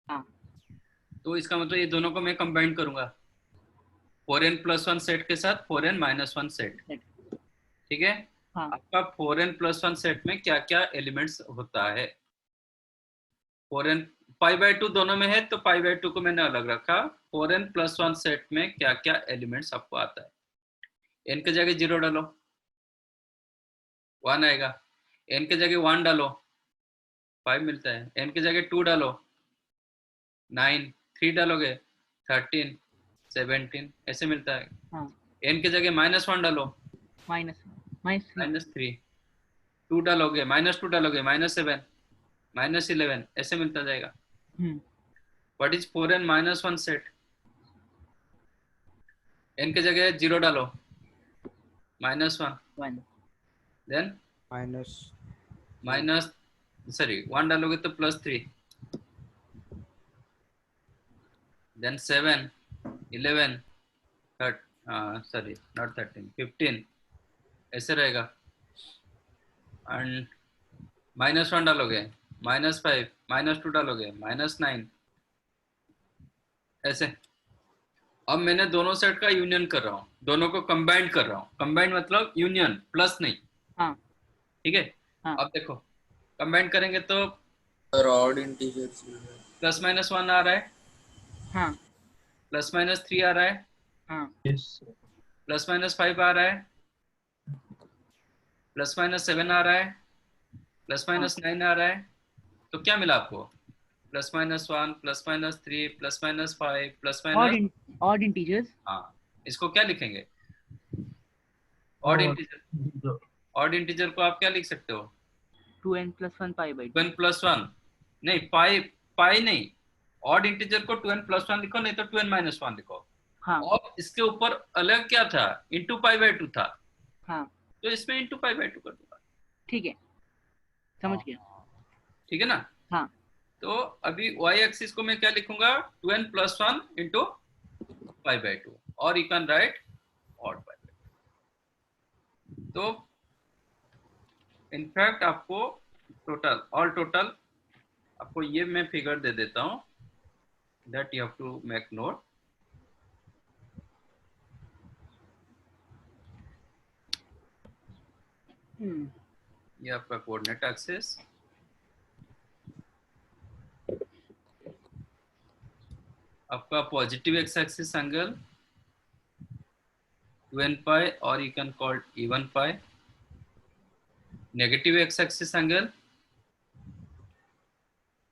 हाँ। तो इसका मतलब ये दोनों को मैं कंबाइन करूंगा 4n+1 सेट के साथ 4n-1 सेट, ठीक है। हाँ। आपका 4n+1 सेट में क्या क्या एलिमेंट्स होता है? 4n π/2 दोनों में है तो π/2 को मैंने अलग रखा। 4n+1 सेट में क्या क्या एलिमेंट्स आपको आता है? n के जगह 0 डालो 1 आएगा, n के जगह 1 डालो 5 मिलता है, n के जगह 2 डालो 9, 3 डालोगे 13, 17 ऐसे मिलता है। हाँ। n के जगह -1 डालो -3, 2 डालोगे -2 डालोगे -7, -11 ऐसे मिलता जाएगा। What is 4n-1 set? n के जगह 0 डालो -1, देन -1 डालोगे तो +3, देन 7, 11, 15 ऐसे रहेगा। एंड -1 डालोगे -5, -2 डालोगे -9 ऐसे। अब मैंने दोनों सेट का यूनियन कर रहा हूँ, दोनों को कंबाइंड कर रहा हूँ। कंबाइंड मतलब यूनियन, प्लस नहीं। हाँ। ठीक है। हाँ। अब देखो कंबाइंड करेंगे तो ऑड इंटीजर्स +-1 आ रहा है, हाँ। +-3 आ रहा है, हाँ। +-5 आ रहा है, +-7 आ रहा है, +-9 आ रहा है। तो क्या मिला आपको? +-1, +-3, +-5, ऑड इंटीजर्स। हाँ, इसको क्या लिखेंगे? Odd integer. ऑड इंटीजर को आप क्या लिख सकते हो? 2n+1 π/2। 2n+1 नहीं, पाई नहीं, ऑड इंटीजर को 2n+1 लिखो, नहीं तो 2n-1 लिखो। हाँ। और इसके ऊपर अलग क्या था? इंटू π/2 था। हाँ। तो इसमें इंटू π/2 कर दूंगा। ठीक है, समझ गया। ठीक है ना? हाँ। तो अभी y एक्सिस को मैं क्या लिखूंगा? 2n+1 इंटू π/2, और यू कैन राइट ऑड π/2। तो इनफैक्ट आपको ऑल टोटल आपको ये मैं फिगर दे देता हूं, that you have to make note. ये आपका कोऑर्डिनेट एक्सिस, आपका positive x axis angle 2n π और you can call even π, negative x axis angle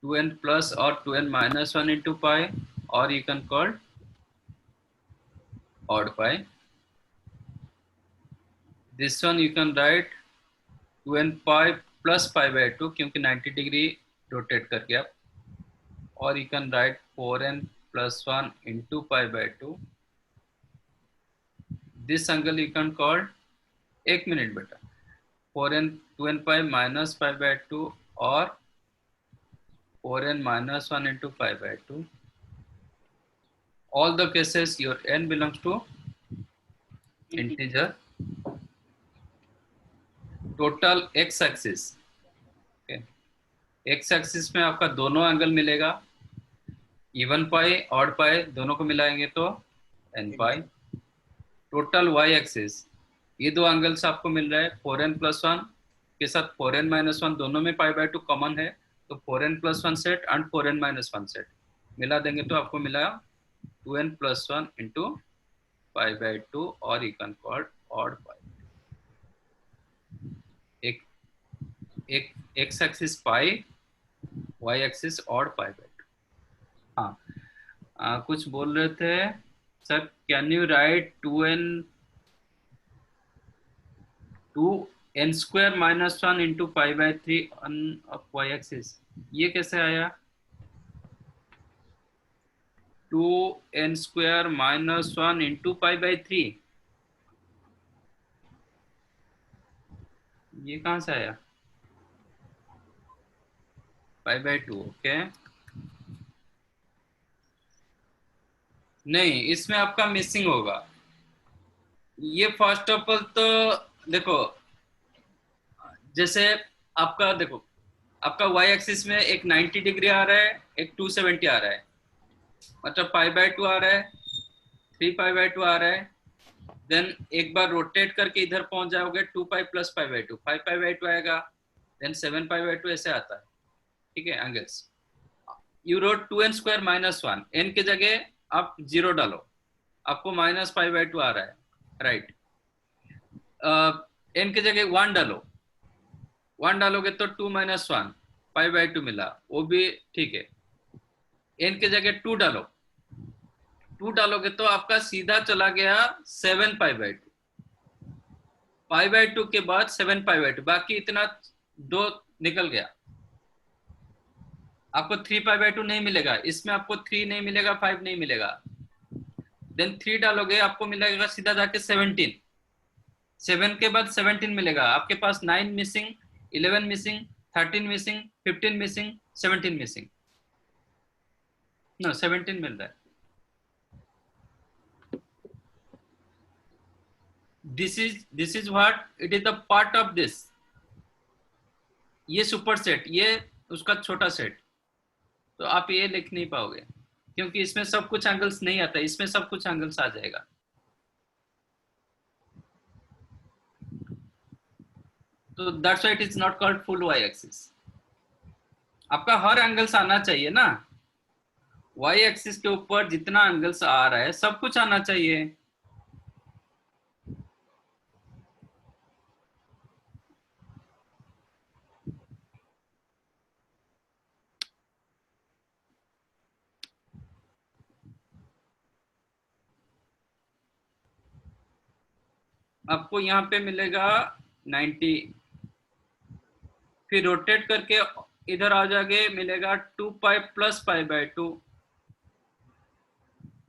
2n plus और 2n-1 इंटू पाई, और you can call odd pi. This one you can write 2n pi plus π/2 क्योंकि 90 degree rotate करके आप, और you can right 4n plus 1 into π/2. This angle you can call, एक minute बेटा, 2n pi minus π/2 और 4n-1 into π/2. All the cases your n belongs to integer. Total x axis, x axis में आपका दोनों angle मिलेगा, even पाई odd pi दोनों को मिलाएंगे तो n पाई। टोटल y एक्सिस, ये दो एंगल्स आपको मिल रहा है, 4n+1 के साथ 4n-1 दोनों में π/2 कॉमन है, तो 4n+1 set and 4n-1 set मिला देंगे तो आपको मिला 2n+1 इंटू π/2 और you can call odd pi. एक x axis pi, y axis odd π/2। हाँ, कुछ बोल रहे थे sir, can you write 2n² -1 into π/3 of y axis, ये कैसे आया? 2n² -1 इंटू π/3, ये कहां से आया? π/2, ओके। नहीं, इसमें आपका मिसिंग होगा। ये फर्स्ट ऑफ ऑल तो देखो, जैसे आपका देखो, आपका वाई एक्सिस में एक 90 डिग्री आ रहा है, एक 270 आ रहा है, मतलब π/2 आ रहा है, 3π/2 आ रहा है। देन एक बार रोटेट करके इधर पहुंच जाओगे 2π + π/2, 5π/2 आएगा, देन 7π/2 ऐसे आता है। ठीक है angles. You wrote 2n² - 1, n के जगह आप 0 डालो, आपको -π/2 आ रहा है, राइट। n के जगह 1 डालो, 1 डालोगे तो 2 - 1 π/2 मिला, वो भी ठीक है। n के जगह 2 डालो, 2 डालोगे तो आपका सीधा चला गया 7π/2, π/2 के बाद 7π/2, बाकी इतना 2 निकल गया। आपको 3π/2 नहीं मिलेगा, इसमें आपको 3 नहीं मिलेगा, 5 नहीं मिलेगा। देन 3 डालोगे, आपको मिलेगा सीधा जाके 17, 7 के बाद 17 मिलेगा। आपके पास 9 missing, 11 missing, 13 missing, 15 missing, 17 missing, no 17 मिल रहा है। this is what it is the part of this, ये सुपर सेट, ये उसका छोटा सेट। तो आप ये लिख नहीं पाओगे क्योंकि इसमें सब कुछ एंगल्स नहीं आता, इसमें सब कुछ एंगल्स आ जाएगा। तो that's why it is not called full Y axis. आपका हर एंगल्स आना चाहिए ना, वाई एक्सिस के ऊपर जितना एंगल्स आ रहा है सब कुछ आना चाहिए। आपको यहाँ पे मिलेगा 90, फिर रोटेट करके इधर आ जाके मिलेगा 2π + π/2,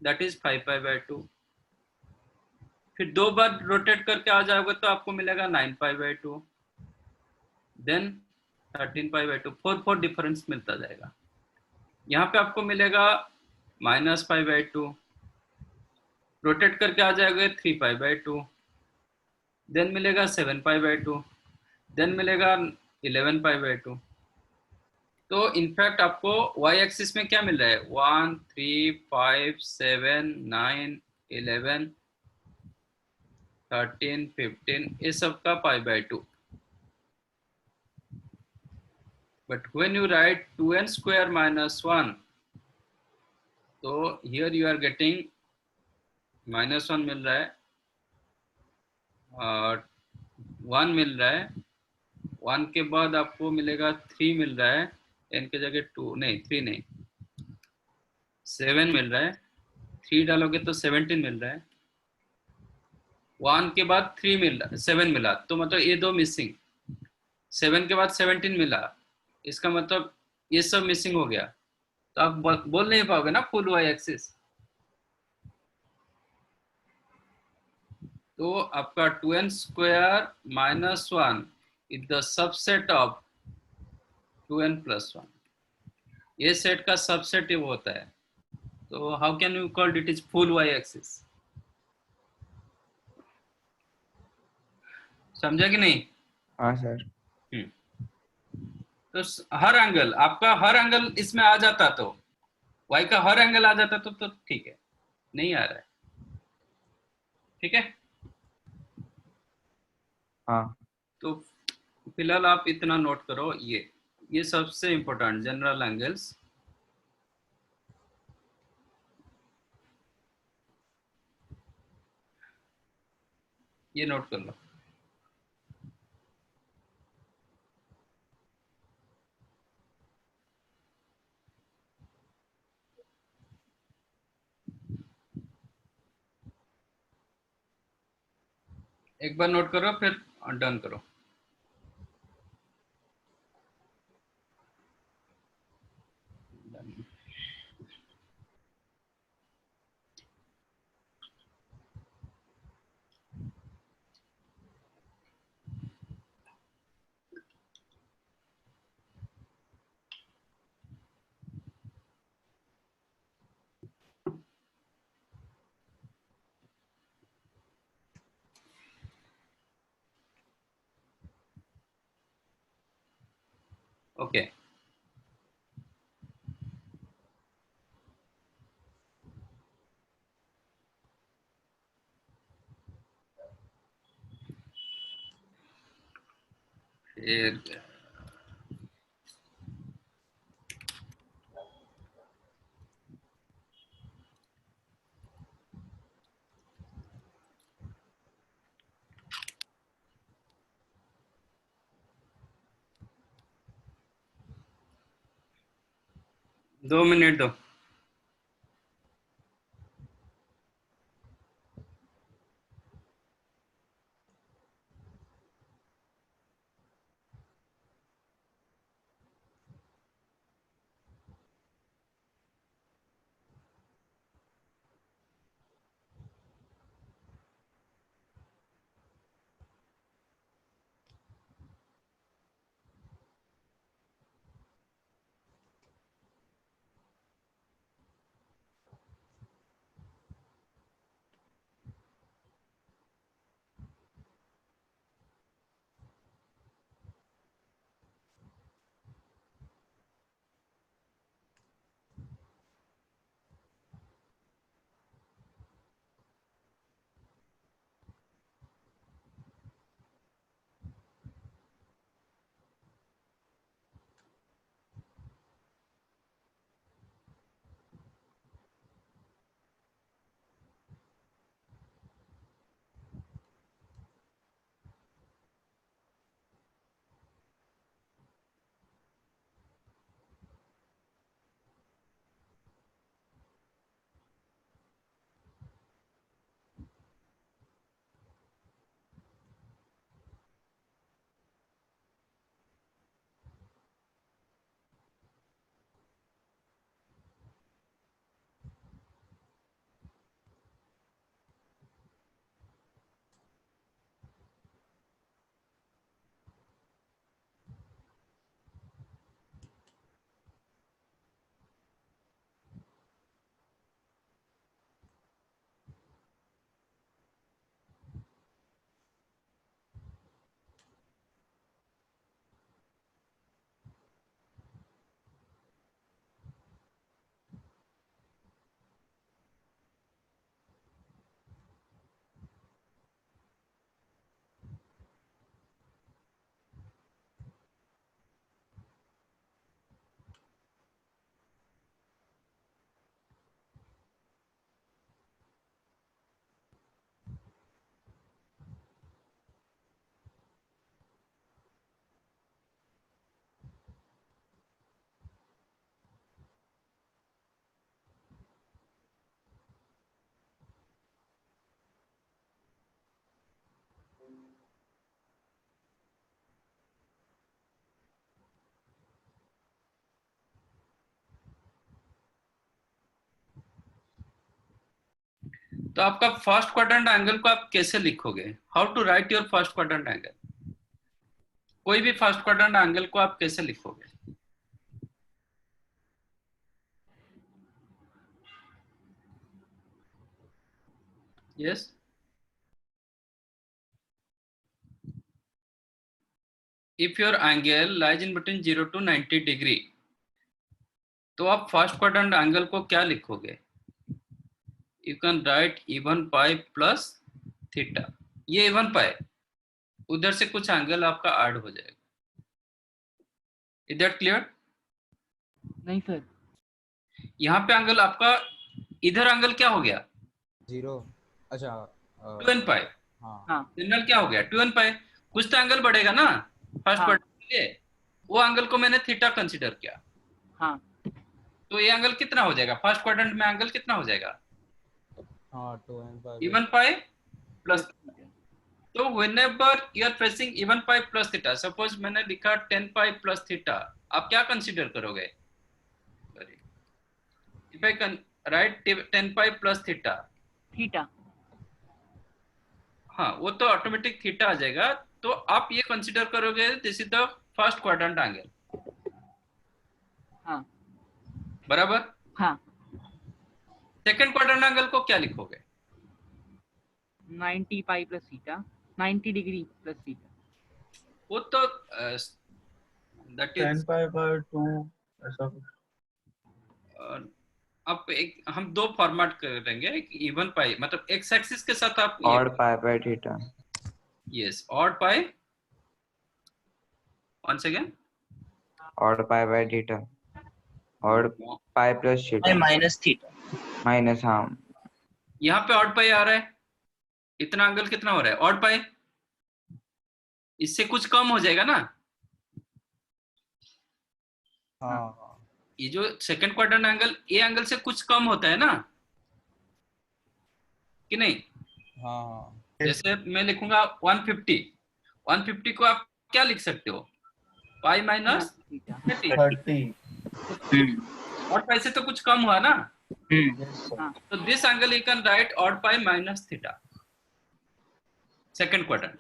दैट इज 5π/2। फिर 2 बार रोटेट करके आ जाओगे तो आपको मिलेगा 9π/2, देन 13π/2, 4 डिफरेंस मिलता जाएगा। यहाँ पे आपको मिलेगा -π/2, रोटेट करके आ जाओगे 3π/2, देन मिलेगा 7π/2, देन मिलेगा 11π/2। तो इनफैक्ट आपको वाई एक्सिस में क्या मिल रहा है, 1 3 5 7 9 11 13 15, ये सब का π/2। But when you write 2n² - 1, तो हियर यू आर गेटिंग -1 मिल रहा है और 1 मिल रहा है, 1 के बाद आपको मिलेगा 3 मिल रहा है, n के जगह 2 नहीं 3 नहीं 7 मिल रहा है, 3 डालोगे तो 17 मिल रहा है, 1 के बाद 3 मिल रहा, 7 मिला, तो मतलब ये 2 मिसिंग, 7 के बाद 17 मिला, इसका मतलब ये सब मिसिंग हो गया। तो आप बोल नहीं पाओगे ना फुल वाई एक्सिस। तो आपका 2n² - 1 is the subset of 2n + 1, ये सेट का सबसेट वो होता है। तो how can you call it is full Y axis, समझा कि नहीं? हाँ सर। तो हर एंगल, आपका हर एंगल इसमें आ जाता, तो वाई का हर एंगल आ जाता तो ठीक है, नहीं आ रहा है। ठीक है, हाँ तो फिलहाल आप इतना नोट करो, ये सबसे इंपॉर्टेंट जनरल एंगल्स। ये नोट कर लो। एक बार नोट करो फिर डन करो। ओके फिर 2 मिनट दो। तो आपका फर्स्ट क्वाड्रेंट एंगल को आप कैसे लिखोगे? How to write your first quadrant angle? कोई भी फर्स्ट क्वाड्रेंट एंगल को आप कैसे लिखोगे? Yes if your angle lies in between 0 to 90 degree, तो आप फर्स्ट क्वाड्रेंट एंगल को क्या लिखोगे? You can write even pi plus theta. ये इवन पाई, उधर से कुछ एंगल आपका ऐड हो जाएगा। Is that clear? नहीं सर। यहाँ पे एंगल आपका, इधर एंगल क्या हो गया? 0। अच्छा 2n पाई। हाँ जनरल क्या हो गया? 2n पाई। कुछ तो एंगल बढ़ेगा ना फर्स्ट हाँ। क्वाड्रेंट के लिए, वो एंगल को मैंने थीटा कंसीडर किया। हाँ तो ये एंगल कितना हो जाएगा? फर्स्ट क्वाड्रेंट में एंगल कितना हो जाएगा? हाँ 2n इवन पाई प्लस। तो whenever you are facing even pi plus theta, suppose मैंने लिखा 10 पाई प्लस थीटा, आप क्या कंसीडर करोगे? If I can write 10 pi plus theta, theta. हाँ वो तो ऑटोमेटिक थीटा आ जाएगा। तो आप ये कंसीडर करोगे this is the first quadrant angle. हाँ बराबर। हाँ। सेकंड क्वाड्रेंट एंगल को क्या लिखोगे? 90 पाई plus theta, 90 degree plus theta. वो तो दैट 10 इज पाई बाय 2 ऐसा कुछ। आप एक हम दो फॉर्मेट करेंगे, एक इवन पाई मतलब एक्स एक्सिस के साथ आप Odd pi by theta. Yes odd pi once again Odd pi by theta. Odd pi plus Pi theta. minus theta. Minus हाँ. यहाँ पे ऑड पाई आ रहा है, इतना एंगल कितना हो रहा है ऑड पाई, इससे कुछ कम हो जाएगा ना। हाँ ये जो second quadrant angle A angle से कुछ कम होता है ना कि नहीं। हाँ जैसे मैं लिखूंगा 150, 150 को आप क्या लिख सकते हो, पाई माइनस 30, 30। ऑड पाई से तो कुछ कम हुआ ना, Yes, sir. तो this angle you can right odd pi minus theta, second quadrant.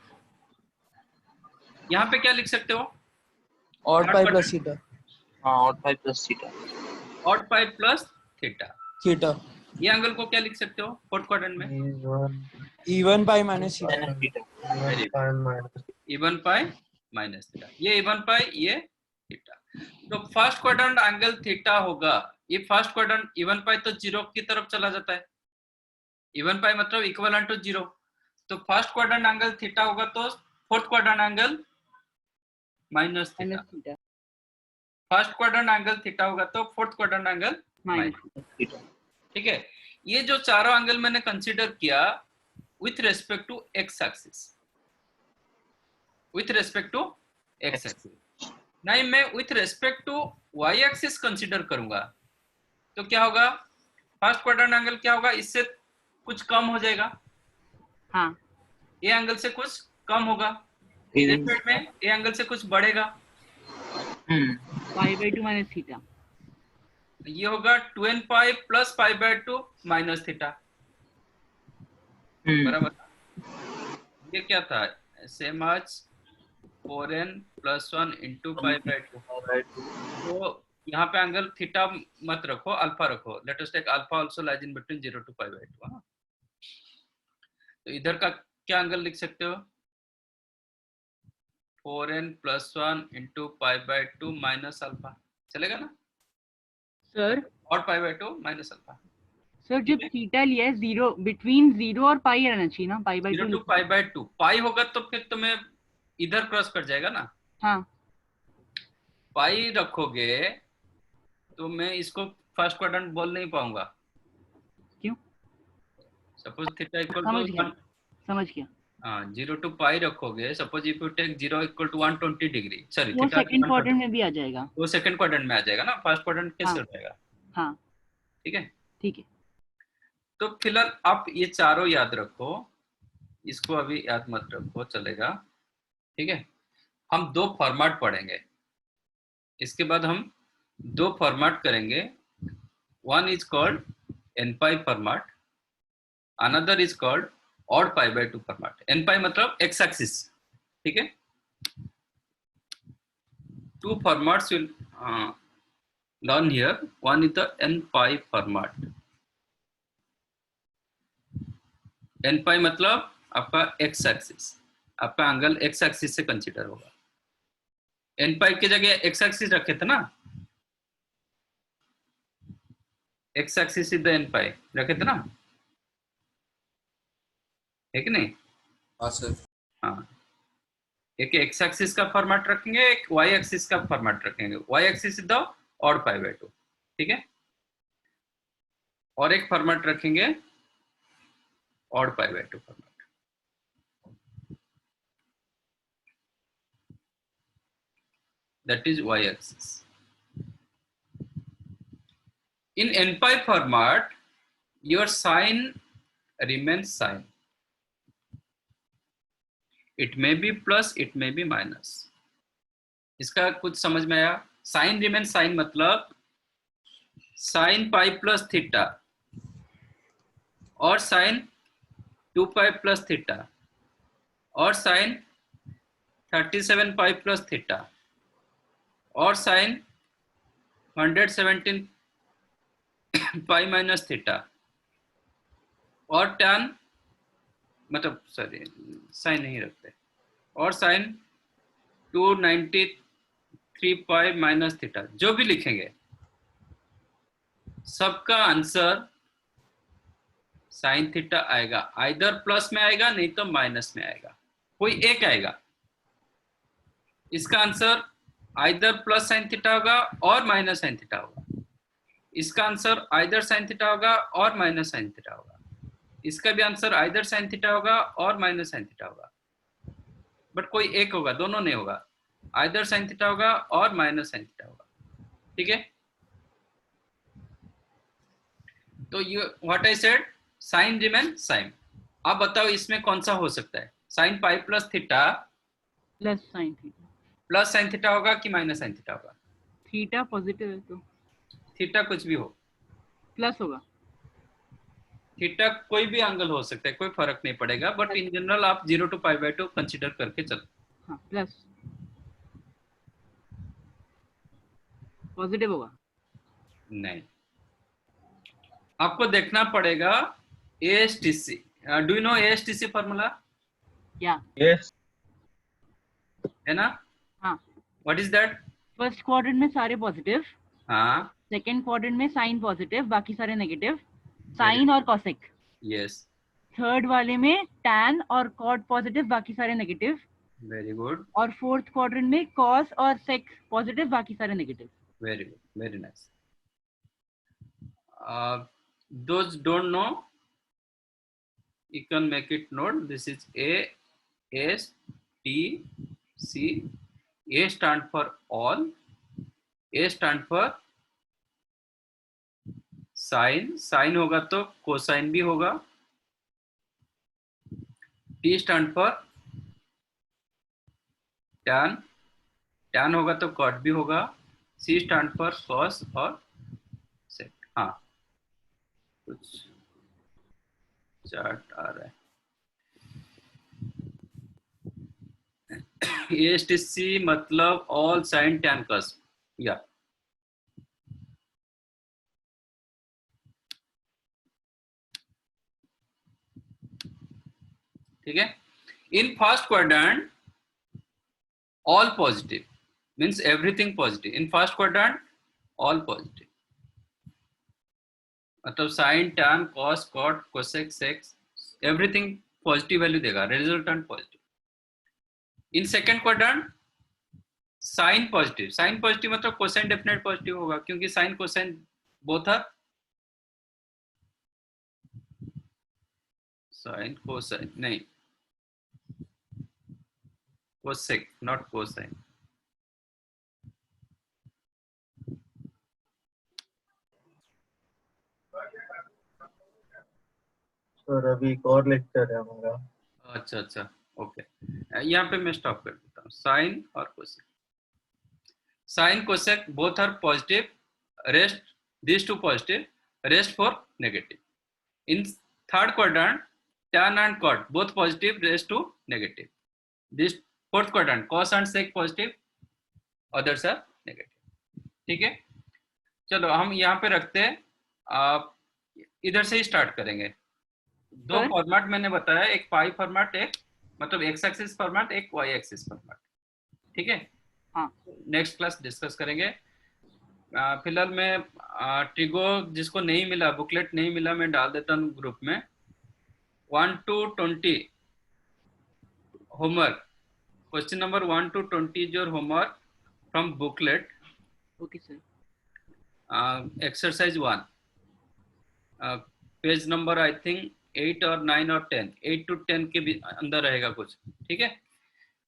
यहाँ पे क्या लिख सकते हो, odd pi plus theta. हाँ, odd pi plus theta. Odd pi plus theta. Theta. ये एंगल को क्या लिख सकते हो फोर्थ क्वाड्रेंट में, Even pi minus theta. Minus theta. Pi minus even pi minus theta, ये इवन पाई ये थीटा। तो फर्स्ट क्वाड्रेंट एंगल थीटा होगा, ये फर्स्ट क्वाड्रेंट इवन पाई तो जीरो की तरफ चला जाता है, इवन पाई मतलब इक्विवेलेंट टू जीरो, तो फर्स्ट क्वाड्रेंट एंगल थीटा होगा तो fourth quadrant angle minus theta, first quadrant angle theta होगा तो fourth quadrant angle minus theta. ठीक है, ये जो चारों एंगल मैंने कंसीडर किया with respect to X axis, with respect to X axis, नहीं मैं with respect to Y axis consider करूंगा तो क्या होगा, फर्स्ट क्वाड्रेंट एंगल क्या होगा, इससे कुछ कम हो जाएगा, हाँ ये एंगल से कुछ कम होगा, इस साइड में ये एंगल से कुछ बढ़ेगा, पाई बाई 2 माइनस थीटा, ये होगा 2n pi plus pi by 2 minus theta, बराबर। ये क्या था, सेम आज 4n plus 1 into pi by 2, तो यहाँ पे एंगल थीटा मत रखो, अल्फा रखो, let us take alpha also lies in between 0 to pi by 2। तो इधर का क्या एंगल लिख सकते हो, 4n plus 1 into pi by 2 minus alpha, चलेगा ना सर। और पाई बाय 2 माइनस अल्फा। सर जब थीटा लिया है जीरो, बिटवीन जीरो और पाई रहना चाहिए ना, pi by 0 2 to pi by 2, pi होगा तो फिर तुम्हें इधर क्रॉस कर जाएगा ना, हाँ पाई रखोगे तो मैं इसको फर्स्ट क्वाड्रेंट बोल नहीं पाऊंगा, क्यों, सपोज थीटा इक्वल समझ टू गया समझ गया, हाँ 0 टू पाई रखोगे, suppose if you take 0 equal to 120 degree, sorry वो थीटा सेकंड क्वाड्रेंट में भी आ जाएगा, वो सेकंड क्वाड्रेंट में आ जाएगा ना, फर्स्ट क्वाड्रेंट कैसे हाँ। हो जाएगा, हाँ ठीक है। ठीक है। तो फिलहाल आप ये चारों याद रखो, इसको अभी याद मत रखो, चलेगा, ठीक है। हम दो फॉर्मेट पढ़ेंगे, इसके बाद हम दो फॉर्मेट करेंगे, one is called n pi format, another is called odd pi by 2 format. N pi मतलब एक्स एक्सिस, ठीक है। Two formats will learn here, one is the n pi format, n pi मतलब आपका x axis, आपका angle x axis से consider होगा, n pi की जगह x एक्सिस रखे थे ना, x axis is the n pi रखे थे ना, है कि नहीं। हाँ सर। हाँ, एक x एक्सिस का फॉर्मेट रखेंगे, एक y एक्सिस का फॉर्मेट रखेंगे, y axis is the odd pi by 2, ठीक है, और एक फॉर्मेट रखेंगे odd pi by 2 format, that is y axis. In n pi format, your sign remains sign. It may be plus, it may be minus. इसका कुछ समझ में आया, साइन रिमेन साइन मतलब साइन पाई प्लस थीटा और sign 2 पाई plus theta और sign 37 पाई plus theta और sign 117 pi minus theta और टैन मतलब सॉरी साइन नहीं रखते और साइन 293 3 पाई माइनस थीटा, जो भी लिखेंगे सबका आंसर साइन थीटा आएगा। आइदर प्लस में आएगा नहीं तो माइनस में आएगा, कोई एक आएगा। इसका answer either plus sine theta होगा और माइनस साइन थीटा होगा। इसका आंसर आइदर साइन थीटा होगा और माइनस साइन थीटा होगा। इसका भी आंसर आइदर साइन थीटा होगा और माइनस साइन थीटा होगा, बट कोई एक होगा, दोनों नहीं होगा। आइदर साइन थीटा होगा और माइनस साइन थीटा होगा। ठीक है, तो you what I said, sine remain sine. आप बताओ इसमें कौन सा हो सकता है? Sine pi plus theta plus sine theta, plus sine theta होगा कि माइनस साइन थीटा होगा? थीटा पॉजिटिव है तो थीटा कुछ भी हो, प्लस होगा। थीटा कोई भी एंगल हो सकता है, कोई फर्क नहीं पड़ेगा, बट इन जनरल आप 0 to π/2 कंसीडर करके चलो। हाँ, प्लस पॉजिटिव होगा। नहीं, आपको देखना पड़ेगा ASTC। Do you know ASTC formula? या यस है ना? हाँ, what is that? First quadrant में सारे पॉजिटिव, हाँ, सेकंड क्वाड्रेंट में साइन पॉजिटिव, बाकी सारे नेगेटिव, साइन और कॉसेक। यस, थर्ड वाले में टैन और कॉट पॉजिटिव, बाकी सारे नेगेटिव, वेरी गुड, और फोर्थ क्वाड्रेंट में कॉस और सेक पॉजिटिव, बाकी सारे negative. Very good, very nice. Those don't know, you can make it note. This is ASTC. A stand for all, A stand for sine, sine होगा तो cosine भी होगा। T stand for tan, tan होगा तो cot भी होगा। C stand for cos और सेक। हाँ, कुछ चार्ट आ रहा है। ASTC मतलब ऑल साइन टैन कॉस। या ठीक है। In first quadrant all positive means everything positive. In first quadrant all positive मतलब sine tan cos cot cosec sec everything positive value देगा, resultant positive. In second quadrant sine positive, sine positive मतलब cosine definite positive होगा क्योंकि sine cosine both are sine cosine नहीं cosec not cosine। Sir अभी एक और lecture है हमारा। अच्छा अच्छा, ओके, यहाँ पे मैं स्टॉप कर देता हूँ। साइन और cosec, sine cosec both are positive, rest this to positive, rest for negative. In third quadrant tan and cot both positive, rest to negative. This fourth quadrant cos and sec positive, others are negative। ठीक है, चलो हम यहाँ पे रखते हैं। आप इधर से ही स्टार्ट करेंगे। दो फॉर्मेट मैंने बताया, एक पाई फॉर्मेट, एक मतलब एक्स एक्सिस फॉर्मेट, एक वाई एक्सिस फॉर्मेट। ठीक है, हाँ, नेक्स्ट क्लास डिस्कस करेंगे। फिलहाल मैं ट्रिगो जिसको नहीं मिला, बुकलेट नहीं मिला, मैं डाल देता हूँ ग्रुप में। 1 to 20 homework, question number 1 to 20 is your homework from booklet। Okay sir. exercise 1, page number I think 8 और 9 और 10, 8 to 10 के भी अंदर रहेगा कुछ। ठीक है,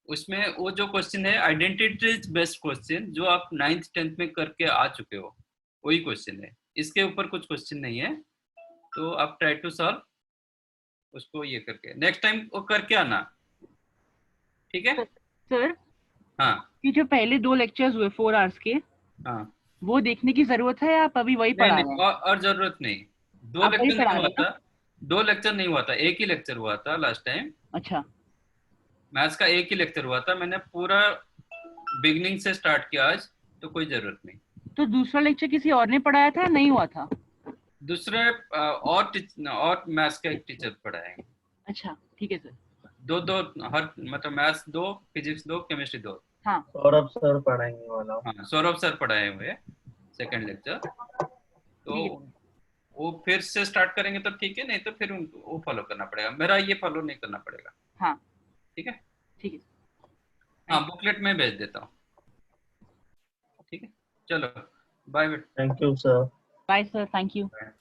उसमें वो जो क्वेश्चन है आइडेंटिटी बेस्ड क्वेश्चन जो आप 9th 10th में करके आ चुके हो, वही क्वेश्चन है। इसके ऊपर कुछ क्वेश्चन नहीं है, तो आप ट्राई टू सॉल्व उसको ये करके नेक्स्ट टाइम वो करके आना। ठीक है सर। हाँ, ये जो पहले 2 लेक्चर्स हुए 4 आवर्स के, हाँ, वो देखने की जरूरत है या आप अभी वही पढ़ा रहे हैं? और जरूरत नहीं। 2 लेक्चर नहीं हुआ था, 2 लेक्चर नहीं हुआ था, एक ही लेक्चर हुआ था लास्ट टाइम। अच्छा, मैथ्स का एक ही लेक्चर हुआ था, मैंने पूरा बिगनिंग से स्टार्ट किया आज, तो कोई जरूरत नहीं। तो दूसरा लेक्चर किसी और ने पढ़ाया था, नहीं हुआ था? दूसरे और मैथ्स का एक टीचर पढ़ाएंगे। अच्छा, ठीक है सर। 2 हर मतलब मैथ्स 2, फिजिक्स 2, केमिस्ट्री 2, हाँ सौरभ सर पढ़ाएंगे वाला। हाँ सौरभ सर पढ़ाए हुए सेकंड लेक्चर, तो ठीक है। वो फिर से स्टार्ट करेंगे तो ठीक है, नहीं तो फिर उनको वो फॉलो करना पड़ेगा, मेरा ये फॉलो नहीं करना पड़ेगा। हाँ ठीक है, ठीक है। हाँ बुकलेट में भेज देता हूँ। ठीक है, चलो bye. Thank you sir. Bye sir, thank you. Bye.